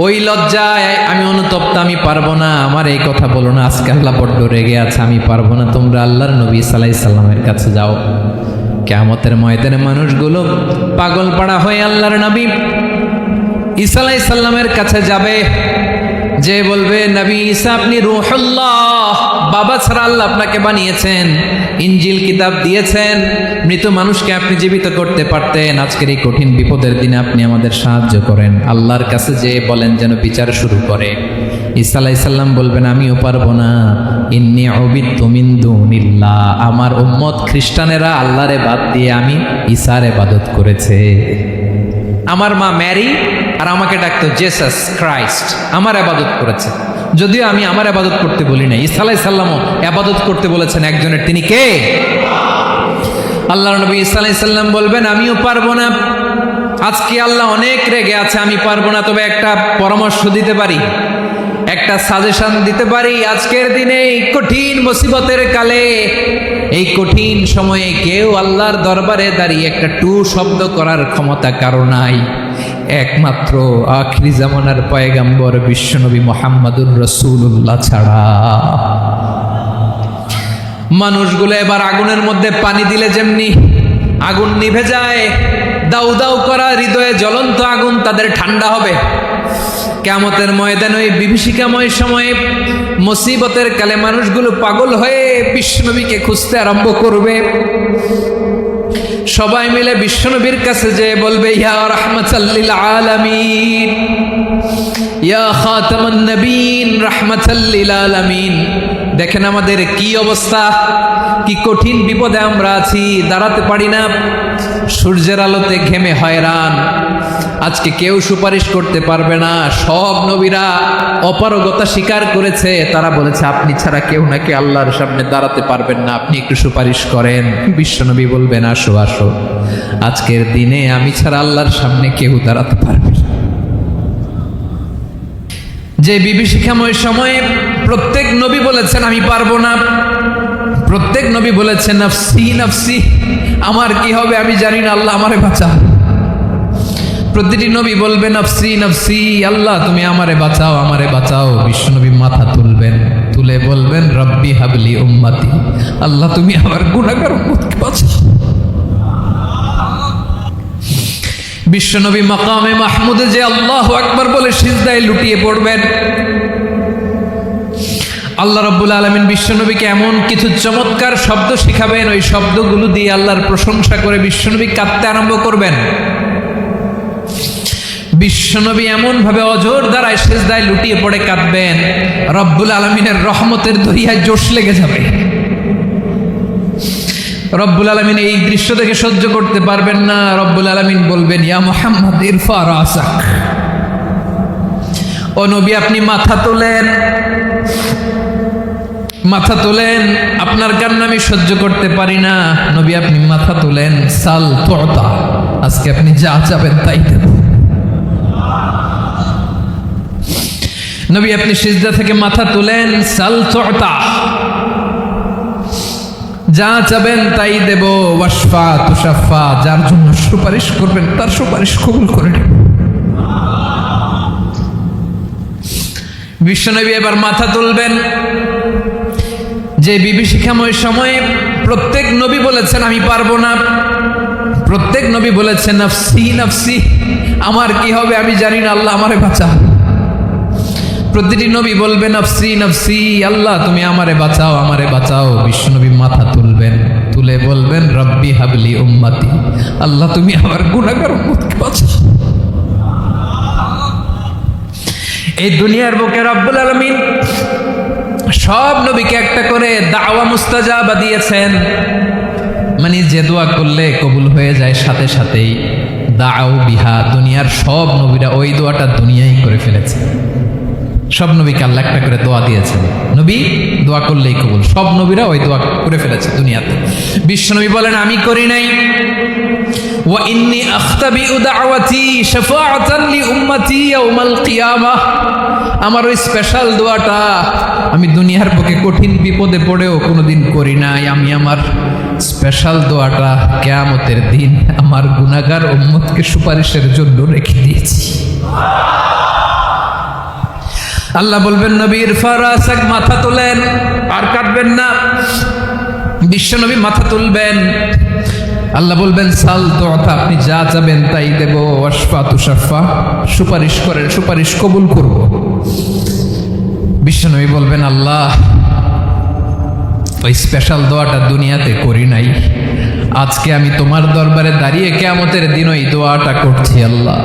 ওই লজ্জায় আমি অনুতপ্ত, আমি পারবো না, আমার এই কথা বলো না। আজকে আল্লাহ বড্ড রেগে আছে, আমি পারবো না। তোমরা আল্লাহর নবী ঈসা আলাইহিস সালামের কাছে যাও। কিয়ামতের ময়দানে মানুষগুলো পাগল পাড়া হয়ে আল্লাহর নবী ঈসা আলাইহিস সালামের কাছে যাবে, যে বলবে, নবী ঈসা আপনি রূহুল্লাহ, বাবা ছাড়া আল্লাহ আপনাকে বানিয়েছেন, ইনজিল কিতাব দিয়েছেন, মৃত মানুষকে আপনি জীবিত করতে পারতেন। আজকের এই কঠিন বিপদের দিনে আপনি আমাদের সাহায্য করেন। আল্লাহর কাছে যে বলেন যেন বিচার শুরু করে। ঈসা আলাইহিস সালাম বলবেন, আমিও পারবো না, ইন্নী উবিদতু মিন দুনিল্লাহ, আমার উম্মত খ্রিস্টানেরা আল্লাহরে বাদ দিয়ে আমি ঈসার ইবাদত করেছে। আমার মা ম্যারি আর আমাকে ডাকতো জেসাস ক্রাইস্ট, আমার ইবাদত করেছে। যদিও আমি আমার আবাদত করতে বলি না, ঈসা আলাইহিস সালামও আবাদত করতে বলেছেন একজনের, তিনি কে? আল্লাহর নবী ঈসা আলাইহিস সালাম বলবেন আমিও পারবো না, আজকে আল্লাহ অনেক রেগে আছে, আমি পারবো না, তবে একটা পরামর্শ দিতে পারি, একটা সাজেশন দিতে পারি। আজকের দিনে এই কঠিন মুসিবতের কালে, এই কঠিন সময়ে কেউ আল্লাহর দরবারে দাঁড়িয়ে একটা টু শব্দ করার ক্ষমতা কারো নাই, একমাত্র আখিরি জামানার পয়গাম্বর বিশ্বনবী মুহাম্মদুর রাসূলুল্লাহ ছাড়া। মানুষগুলো এবার আগুনের মধ্যে পানি দিলে যেমনি আগুন নিভে যায়, দাউ দাউ করা হৃদয়ে জ্বলন্ত আগুন তাদের ঠান্ডা হবে, কিয়ামতের ময়দানে ওই বিভীষিকাময় সময়ে মুসিবতের কালে মানুষগুলো পাগল হয়ে বিশ্বনবীকে খুঁজতে আরম্ভ করবে। সবাই মিলে বিশ্বনবীর কাছে যেয়ে বলবে ইয়া রাহমাতাল লিল আলামিন, ইয়া খাতামান নবীন, রাহমাতাল লিল আলামিন। দেখেন আমাদের কি অবস্থা, কি কঠিন বিপদে আমরা আছি, দাঁড়াতে পারি না, সূর্যের আলোতে ঘেমে হয়রান, আজকে কেউ সুপারিশ করতে পারবে না। সব নবীরা অপারগতা স্বীকার করেছে, তারা বলেছে আপনি ছাড়া কেউ নাকি আল্লাহর সামনে দাঁড়াতে পারবেন না, আপনি একটু সুপারিশ করেন। বিশ্বনবী বলবেন আসো আসো, আজকের দিনে আমি ছাড়া আল্লাহর সামনে কেউ দাঁড়াতে পারবে না। যে বিভীষিকাময় সময়ে প্রত্যেক নবী বলেছেন আমি পারবো না, প্রত্যেক নবী বলেছেন নফসি নফসি, আমার কি হবে আমি জানি না, আল্লাহ আমারে বাঁচাও। প্রতিটি নবী বলবে নফসি নফসি, আল্লাহ তুমি আমারে বাঁচাও আমারে বাঁচাও। বিশ্বনবী মাথা তুলবেন, তুলে বলবেন রব্বি হাবলি উম্মতি, আল্লাহ তুমি আমার গুনাহগার উম্মতকে বাঁচাও। বিশ্বনবী মাকামে মাহমুদে যে আল্লাহু আকবার বলে সিজদায় লুটিয়ে পড়বেন, আল্লাহ রাব্বুল আলামিন বিশ্বনবীকে এমন কিছু চমৎকার শব্দ শিখাবেন, ওই শব্দগুলো দিয়ে আল্লাহর প্রশংসা করে বিশ্বনবী কাঁদতে আরম্ভ করবেন। বিশ্বনবী এমন ভাবে অজর দ্বারায় সিজদায় লুটিয়ে পড়ে কাঁদবেন, রব্বুল আলামিনের রহমতের দরিয়ায় জোশ লেগে যাবে। রব্বুল আলামিন এই দৃশ্য দেখে সহ্য করতে পারবেন না, রব্বুল আলামিন বলবেন ইয়া মুহাম্মদ ইরফা রাসাক, ও নবী আপনি মাথা তোলেন, মাথা তোলেন, আপনার কান্না আমি সহ্য করতে পারি না। নবী আপনি মাথা তোলেন, সাল তুতা, আজকে আপনি যা চাবেন তাই দেব। নবী আপনি সিজদা থেকে মাথা তুলেন, সাল তুতা, যা চাবেন তাই দেব। ওয়াশফা তুশাফা, যার জন্য সুপারিশ করবেন তার সুপারিশ কবুল করে নেব। বিশ্বনবী এবার মাথা তুলবেন। যে বিভীষিকাময় সময়ে প্রত্যেক নবী বলেছেন আমি পারবো না, প্রত্যেক নবী বলেছেন নফসি নফসি, আমার কি হবে আমি জানি না, আল্লাহ আমারে বাঁচাও। প্রতিটি নবী বলবে নফসি নফসি, আল্লাহ তুমি আমারে বাঁচাও আমারে বাঁচাও। বিশ্বনবী মাথা তুলবেন, তুলে বলবেন রব্বি হাবলি উম্মতি, আল্লাহ তুমি আমার গুনাহগার উম্মতকে বাঁচাও। এই দুনিয়ার বুকে রব্বুল আলামিন সব নবীকে একটা করে দাওয়া মুস্তাজাবা দিয়েছেন, মানে যে দোয়া করলে কবুল হয়ে যায় সাথে সাথেই দাও বিহা। দুনিয়ার সব নবীরা ওই দোয়াটা দুনিয়ায় করে ফেলেছে, সব নবীকে আল্লাহ একটা করে দোয়া দিয়েছেন, নবী দোয়া করলেই কবুল, সব নবীরা ওই দোয়া করে ফেলেছে দুনিয়াতে। বিশ্বনবী বলেন আমি করি নাই, ওয়া ইন্নী আখতাবিউ দাওয়াতি শাফাআতান লি উম্মতি ইয়াউমাল কিয়ামাহ, আমার ওই স্পেশাল দোয়াটা আমি দুনিয়ার বুকে কঠিন বিপদে পড়েও কোনোদিন করি নাই, আমি আমার স্পেশাল দোয়াটা কিয়ামতের দিন আমার গুনাহগার উম্মতকে সুপারিশের জন্য রেখে দিয়েছি। আল্লাহ বলবেন নবীর ফারাসাক, মাথা তোলেন, আর কাটবেন না। বিশ্বনবী মাথা তুলবেন, আল্লাহ বলবেন সাল তুতা, আপনি যা চাবেন তাই দেব। ওয়াশফা তুশাফা, সুপারিশ করেন সুপারিশ কবুল করব। বিশ্বনবী বলবেন আল্লাহ ওই স্পেশাল দোয়াটা দুনিয়াতে করি নাই, আজকে আমি তোমার দরবারে দাঁড়িয়ে কিয়ামতের দিন ওই দোয়াটা করছি। আল্লাহ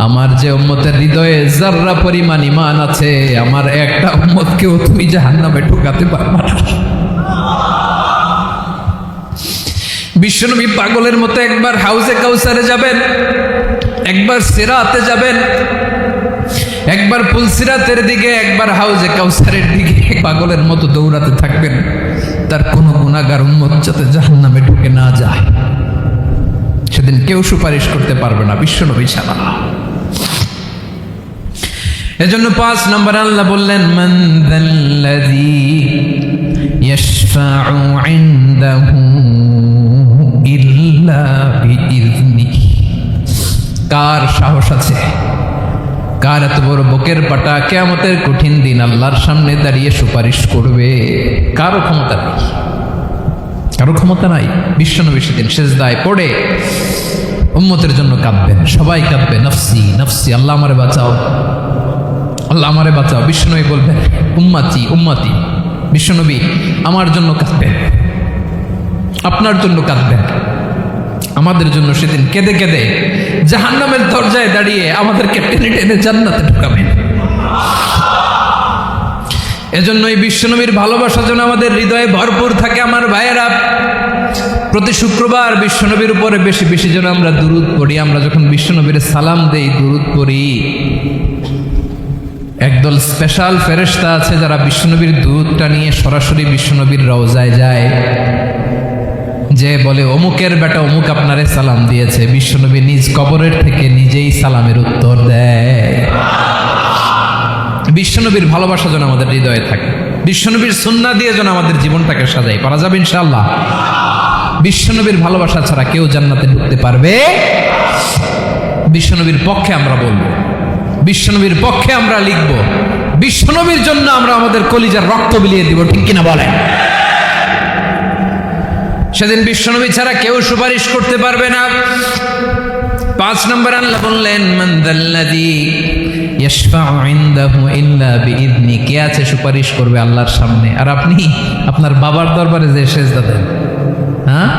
আমার যে উম্মতের হৃদয়ে যাররা পরিমাণ ঈমান আছে, আমার একটা উম্মতকেও তুমি জাহান্নামে ঢোকাতে পারবে না। বিশ্বনবী পাগলের মতো একবার হাউজে কাউসারে যাবেন, একবার সিরাতে যাবেন, একবার পুলসিরাতের দিকে, একবার হাউজে কাউসারের দিকে পাগলের মতো দৌড়াতে থাকবেন, তার কোনো গুনাহগার উম্মত যাতে জাহান্নামে ঢুকে না যায়। সেদিন কেউ সুপারিশ করতে পারবে না বিশ্বনবী ছাড়া। এজন্য 5 নম্বর আল্লাহ বললেন, মান যাল্লাযী ইয়াশফাউ ইনদাহু ইল্লা বিইযনিহি। কার সাহস আছে, কার এত বড় বুকের পাটা কিয়ামতের কঠিন দিন আল্লাহর সামনে দাঁড়িয়ে সুপারিশ করবে? কারো ক্ষমতা নেই, কারো ক্ষমতা নাই। বিশ্বনবী সেদিন সিজদায় পড়ে উম্মতের জন্য কাঁদবেন, সবাই কাঁদবে, নফসি নফসি, আল্লাহ আমারে বাঁচাও, আল্লাহ আমারে বাঁচাও। বিশ্বনবী বলবেন উম্মতি উম্মতি। বিশ্বনবী আমার জন্য কাঁদবেন, আপনার জন্য কাঁদবেন, আমাদের জন্য সেদিন কেঁদে কেঁদে জাহান্নামের দরজায় দাঁড়িয়ে আমাদেরকে টেনে টেনে জান্নাতে ঢুকাবেন। এজন্যই বিশ্বনবীর ভালোবাসা যেন আমাদের হৃদয়ে ভরপুর থাকে। আমার ভাইয়েরা, প্রতি শুক্রবার বিশ্বনবীর উপরে বেশি বেশি যেন আমরা দুরূদ পড়ি। আমরা যখন বিশ্বনবীর সালাম দেই, দুরূদ পড়ি, একদল স্পেশাল ফেরেশতা আছে যারা বিশ্বনবীর দুরূদটা নিয়ে সরাসরি বিশ্বনবীর রওজায় যায়, যে বলে অমুকের বেটা অমুক আপনারে সালাম দিয়েছে। বিশ্বনবী নিজ কবরের থেকে নিজেই সালামের উত্তর দেয়। বিশ্বনবীর ভালোবাসা যেন আমাদের হৃদয়ে থাকে, বিশ্বনবীর সুন্নাহ দিয়ে যেন আমাদের জীবনটাকে সাজাই। পারা যাবে ইনশাআল্লাহ। বিশ্বনবীর ভালোবাসা ছাড়া কেউ জান্নাতে ঢুকতে পারবে? বিশ্বনবীর পক্ষে আমরা বলবো, বিশ্বনবীর পক্ষে আমরা লিখব, বিশ্বনবীর জন্য আমরা আমাদের কলিজার রক্ত বিলিয়ে দিব, ঠিক কিনা বলেন? সেদিন বিশ্বনবী ছাড়া কেউ সুপারিশ করতে পারবে না। 5 নম্বর আল্লাহ বললেন, মান যাল্লাযী ইয়াশফাউ ইনদাহু ইল্লা বিইযনি। কে আছে সুপারিশ করবে আল্লাহর সামনে? আর আপনি আপনার বাবার দরবারে যে সেজদা দেন, হ্যাঁ?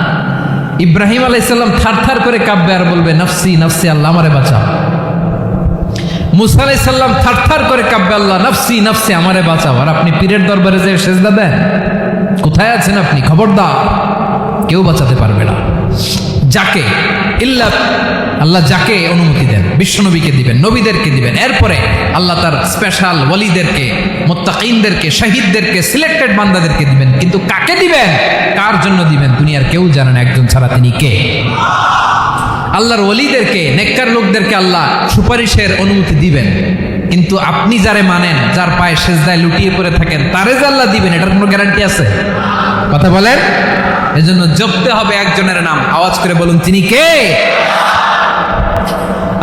ইব্রাহিম আলাইহিস সালাম থারথার করে কাঁপবে আর বলবে নফসি নফসি, আল্লাহ আমারে বাঁচাও। মুসা আলাইহিস সালাম থারথার করে কাঁপবে, আল্লাহ নফসি নফসি, আমারে বাঁচাও। আর আপনি পীরের দরবারে যে সেজদা দেন, কোথায় আছেন আপনি? খবরদার, কেউ বাঁচাতে পারবে না। যাকে ইল্লা আল্লাহ যাকে অনুমতি দেন, বিশ্বনবীকে দিবেন, নবীদেরকে দিবেন, এরপরে আল্লাহ তার স্পেশাল ওয়ালিদেরকে, মুত্তাকিনদেরকে, শহীদদেরকে, সিলেক্টেড বান্দাদেরকে দিবেন। কিন্তু কাকে দিবেন, কার জন্য দিবেন, দুনিয়ার কেউ জানে না একজন ছাড়া, তিনি কে? আল্লাহর ওয়ালিদেরকে, নেককার লোকদেরকে আল্লাহ সুপারিশের অনুমতি দিবেন। কিন্তু আপনি যারে মানেন, যার পায়ে সেজদায় লুটিয়ে পড়ে থাকেন, তারে যে আল্লাহ দিবেন, এটার কোনো গ্যারান্টি আছে? কথা বলেন। এজন্য জপতে হবে একজনের নাম, আওয়াজ করে বলুন, তিনি কে?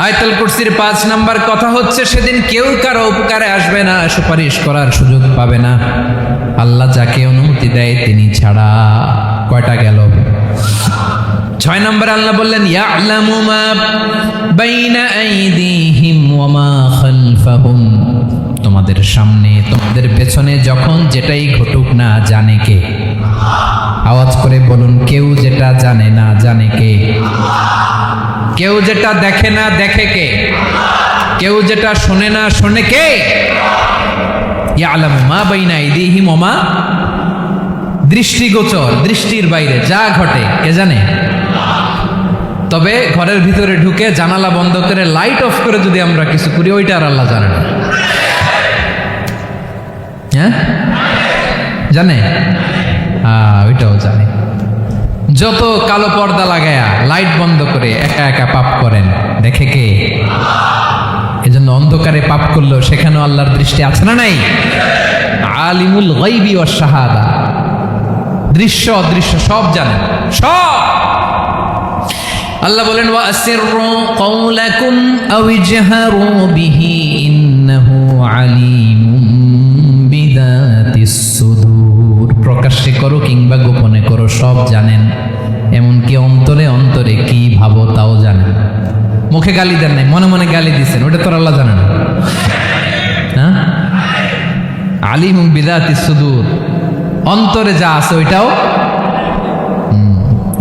আয়াতুল কুরসির 5 নাম্বার কথা হচ্ছে, সেদিন কেউ কারো উপকারে আসবে না, সুপারিশ করার সুযোগ পাবে না, আল্লাহ যাকে অনুমতি দেয় তিনি ছাড়া। কয়টা গেল? 6 নম্বর আল্লাহ বললেন, ইয়ালামু মা বাইনা আইদিহিম ওয়া মা খালফাহুম। তোমাদের সামনে, তোমাদের পেছনে যখন যেটাই ঘটুক না, জানে কে? আওয়াজ করে বলুন, কেউ যেটা জানে না, জানে কে? কেউ যেটা দেখে না, দেখে কে? কেউ যেটা শোনে না, শোনে কে? ইয়ালামু মা বাইনা আইদিহিম ওয়া মা, দৃষ্টিগোচর, দৃষ্টির বাইরে যা ঘটে কে জানে? তবে ঘরের ভিতরে ঢুকে জানালা বন্ধ করে লাইট অফ করে যদি আমরা কিছু করি, ওইটা আর আল্লাহ জানে না। হ্যাঁ, জানে? ওইটাও জানে। যত কালো পর্দা লাগায়া লাইট বন্ধ করে একা একা পাপ করেন, দেখে কে? এজন্য অন্ধকারে পাপ করলেও সেখানেও আল্লাহর দৃষ্টি আছে না নাই? আলিমুল গায়বি ওয়াশ শাহাদা, দৃশ্য অদৃশ্য সব জানেন, সব। আল্লাহ বলেন, ওয়া আসিররু কাওলাকুম আও ইজহারু বিহি ইন্নাহু আলিমুম বিযাতিস সুদূর। প্রকাশ্যে করো কিংবা গোপনে করো, সব জানেন। এমনকি অন্তরে অন্তরে কি ভাবো তাও জানেন। মুখে গালি দেন নাই, মনে মনে গালি দিচ্ছেন, ওটা তো আল্লাহ জানে না। হ্যাঁ, আলিমুম বিযাতিস সুদূর, অন্তরে যা আছে ওইটাও।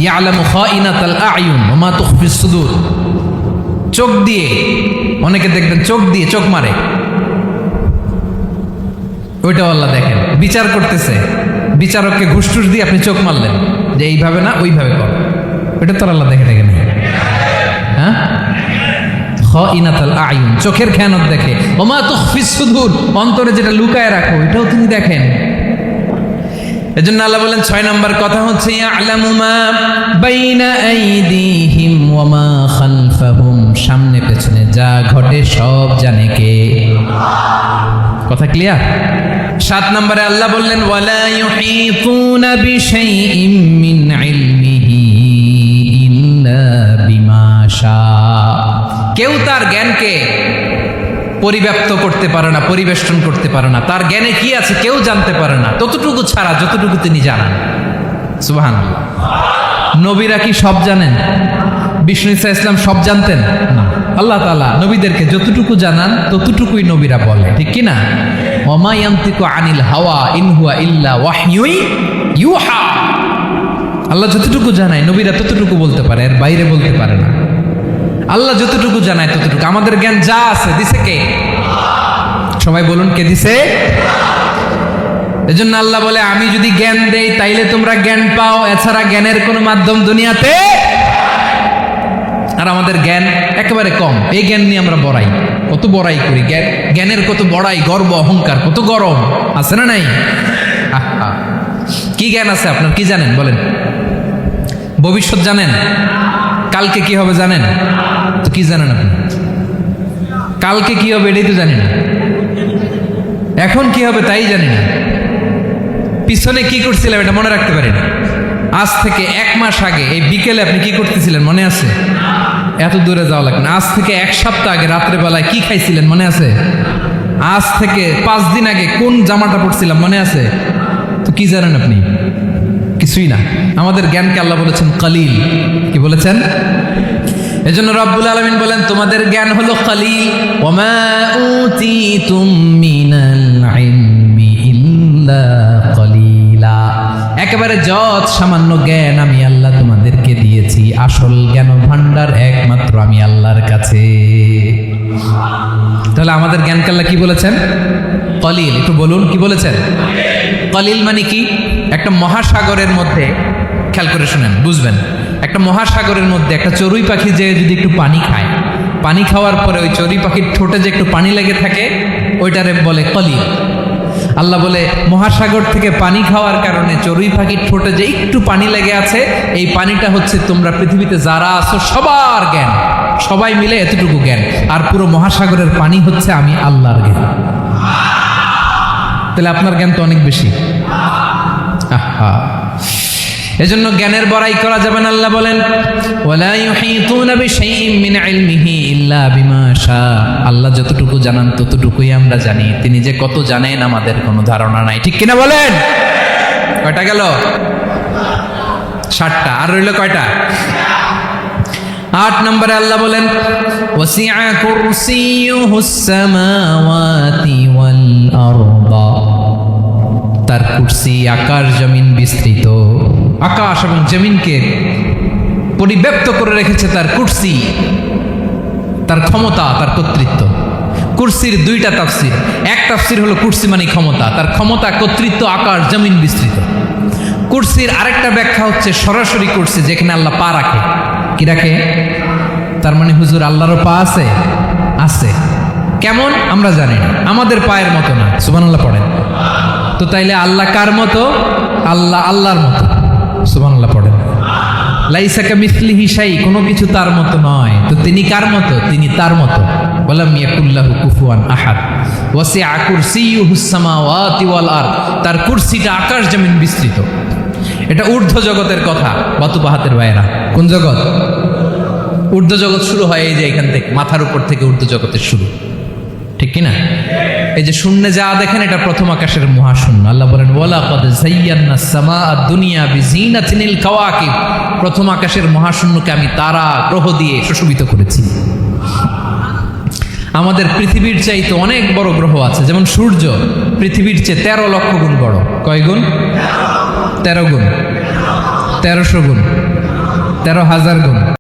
ইয়ালামু খাইনাতাল আয়ুন ওয়া মা তুখফিস সুদূর। চোখ দিয়ে, অনেকে দেখবেন চোখ দিয়ে চোখ মারে, ওইটাও আল্লাহ দেখেন। বিচার করতেছে, বিচারককে ঘুষ টুস দিয়ে আপনি চোখ মারলেন যে এইভাবে না ওইভাবে কর, ওইটা তো আল্লাহ দেখে দেখে না। হ্যাঁ, খাইনাতুল আয়ুন, চোখের খেয়ানত দেখে। ওয়া মা তুখফিস সুদূর, অন্তরে যেটা লুকায় রাখো এটাও তিনি দেখেন। এজন্য আল্লাহ বলেন 6 নম্বর কথা হচ্ছে ইয়ালামু মা বাইনা আইদিহিম ওয়া মা খালফাহুম, সামনে পেছনে যা ঘটে সব জানে কে? কথা ক্লিয়ার? 7 নম্বরে আল্লাহ বললেন ওয়ালা ইউহিতুনা বিশাইইম মিন ইলমিহি ইল্লা বিমা শা, কেউ তার জ্ঞানকে পরিব্যাপ্ত করতে পারে না, পরিবেষ্টন করতে পারে না। তার জ্ঞানে কি আছে কেউ জানতে পারে না, ততটুকু ছাড়া যতটুকু তিনি জানেন। সুবহানাল্লাহ। নবীরা কি সব জানেন? বিষ্ণু ঈসা ইসলাম সব জানতেন না। আল্লাহ তাআলা নবীদেরকে যতটুকু জানান ততটুকুই নবীরা বলে, ঠিক কি না? ওয়া মা ইয়ানতিকু আনিল হাওয়া ইন হুয়া ইল্লা ওয়াহয়ুন ইউহা। আল্লাহ যতটুকু জানায় নবীরা ততটুকু বলতে পারে, এর বাইরে বলতে পারে না। আল্লাহ যতটুকু জানায় ততটুকু। আমাদের জ্ঞান যা আছে দিছে কে? সবাই বলুন, কে দিছে? এজন্য আল্লাহ বলে আমি যদি জ্ঞান দেই তাইলে তোমরা জ্ঞান পাও, এছাড়া জ্ঞানের কোনো মাধ্যম দুনিয়াতে। আর আমাদের জ্ঞান একেবারে কম, এই জ্ঞান নিয়ে আমরা বড়াই, কত বড়াই করি। জ্ঞানের কত বড়াই, গর্ব অহংকার, কত গরম আছে না নাই? আহা, কি জ্ঞান আছে আপনার? কি জানেন বলেন? ভবিষ্যৎ জানেন? কালকে কি হবে জানেন? তো কি জানেন আপনি? কালকে কি হবে এটাই তো জানি না। এখন কি হবে তাই জানি না। পিছনে কি করছিলাম এটা মনে রাখতে পারি না। আজ থেকে 1 মাস আগে এই বিকেলে আপনি কি করতেছিলেন মনে আছে? এত দূরে যাওয়া লাগবে না। আজ থেকে 1 সপ্তাহ আগে রাত্রে বেলায় কি খাইছিলেন মনে আছে? আজ থেকে 5 দিন আগে কোন জামাটা পরছিলাম মনে আছে? তো কি জানেন আপনি? কিছুই না। আমাদের জ্ঞানকে আল্লাহ বলেছেন কলিল। কি বলেছেন? এজন্য রব্বুল আলামিন বলেন তোমাদের জ্ঞান হলো কলিল। ওয়া মা উতিতুম মিনাল ইলমি ইল্লা কলিলা, একেবারে যত সামান্য জ্ঞান আমি আল্লাহ তোমাদেরকে দিয়েছি। আসল জ্ঞান ভান্ডার একমাত্র আমি আল্লাহর কাছে। তাহলে আমাদের জ্ঞানকে আল্লাহ কি বলেছেন? কলিল। একটু বলুন কি বলেছেন? কলিল মানে কি? একটা মহাসাগরের মধ্যে, খেয়াল করে শুনেন বুঝবেন, একটা মহাসাগরের মধ্যে একটা চড়ুই পাখি যে যদি একটু পানি খায়, পানি খাওয়ার পরে ওই চড়ুই পাখির ঠোঁটে যে একটু পানি লেগে থাকে ওইটারে বলে কলিল। আল্লাহ বলে মহাসাগর থেকে পানি খাওয়ার কারণে চড়ুই পাখির ঠোঁটে যে একটু পানি লেগে আছে, এই পানিটা হচ্ছে তোমরা পৃথিবীতে যারা আছো সবার জ্ঞান, সবাই মিলে এতটুকু জ্ঞান। আর পুরো মহাসাগরের পানি হচ্ছে আমি আল্লাহর জ্ঞান। তাহলে আপনার জ্ঞান তো অনেক বেশি। এজন্য জ্ঞানের বড়াই করা যাবে না। আল্লাহ বলেন ওয়ালা ইউহিতুনা বিশাইইম মিন ইলমিহি ইল্লা বিমা শা, আল্লাহ যতটুকু জানান ততটুকুই আমরা জানি। তিনি যে কত জানেন আমাদের কোনো ধারণা নাই, ঠিক কিনা বলেন? কয়টা গেল? 7টা। আর রইল কয়টা? 8 নম্বরে আল্লাহ বলেন ওয়াসিআ কুরসিয়ুহুস সামাওয়াতি ওয়াল আরদা, তার কুরসি আকাশ জমিন বিস্তৃত। আকাশ এবং জমিনকে পরিব্যাপ্ত করে রেখেছে তার কুরসি, তার ক্ষমতা, তার কর্তৃত্ব। কুরসির 2টা তাফসির। এক তাফসির হলো কুরসি মানে ক্ষমতা, তার ক্ষমতা, কর্তৃত্ব, আকাশ জমিন বিস্তৃত। কুরসির আরেকটা ব্যাখ্যা হচ্ছে সরাসরি কুরসি, যেখানে আল্লাহ পা রাখে। কি রাখে? তার মানে হুজুর আল্লাহরও পা আছে? আছে। কেমন আমরা জানি না, আমাদের পায়ের মতো না। সুবহানাল্লাহ পড়েন। তো তাইলে আল্লাহ কার মতো? আল্লাহ আল্লাহর মতো। সুবহানাল্লাহ পড়েন। লাইসা কামিসলিহি শাই, কোনো কিছু তার মতো নয়। তো তিনি কার মতো? তিনি তার মতো। ওয়ালাম ইয়াকুল্লাহু কুফুয়ান আহাদ। ওয়াসিআ কুরসিয়ুহুস সামাওয়াতি ওয়াল আরদ, তার কুরসিটা আকাশ জমিন বিস্তৃত। এটা ঊর্ধ্ব জগতের কথা। বাতুবাহাতের ভাইয়েরা, কোন জগৎ? ঊর্ধ্ব জগৎ শুরু হয় এই যে এখান থেকে, মাথার উপর থেকে ঊর্ধ্ব জগতের শুরু, ঠিক কিনা? এই যে শূন্যে যা দেখেন এটা প্রথম আকাশের মহাশূন্য। আল্লাহ বলেন ওয়ালাকাদ যায়্যানাস সামাআদ দুনিয়া বিজিনাতিল কাওয়াকিব, প্রথম আকাশের মহাশূন্যকে আমি তারা গ্রহ দিয়ে সুশোভিত করেছি। আমাদের পৃথিবীর চাইতে অনেক বড় গ্রহ আছে, যেমন সূর্য পৃথিবীর চেয়ে 13 লক্ষ গুণ বড়। কয় গুণ? 13 গুণ, 1300 গুণ, 13,000 গুণ।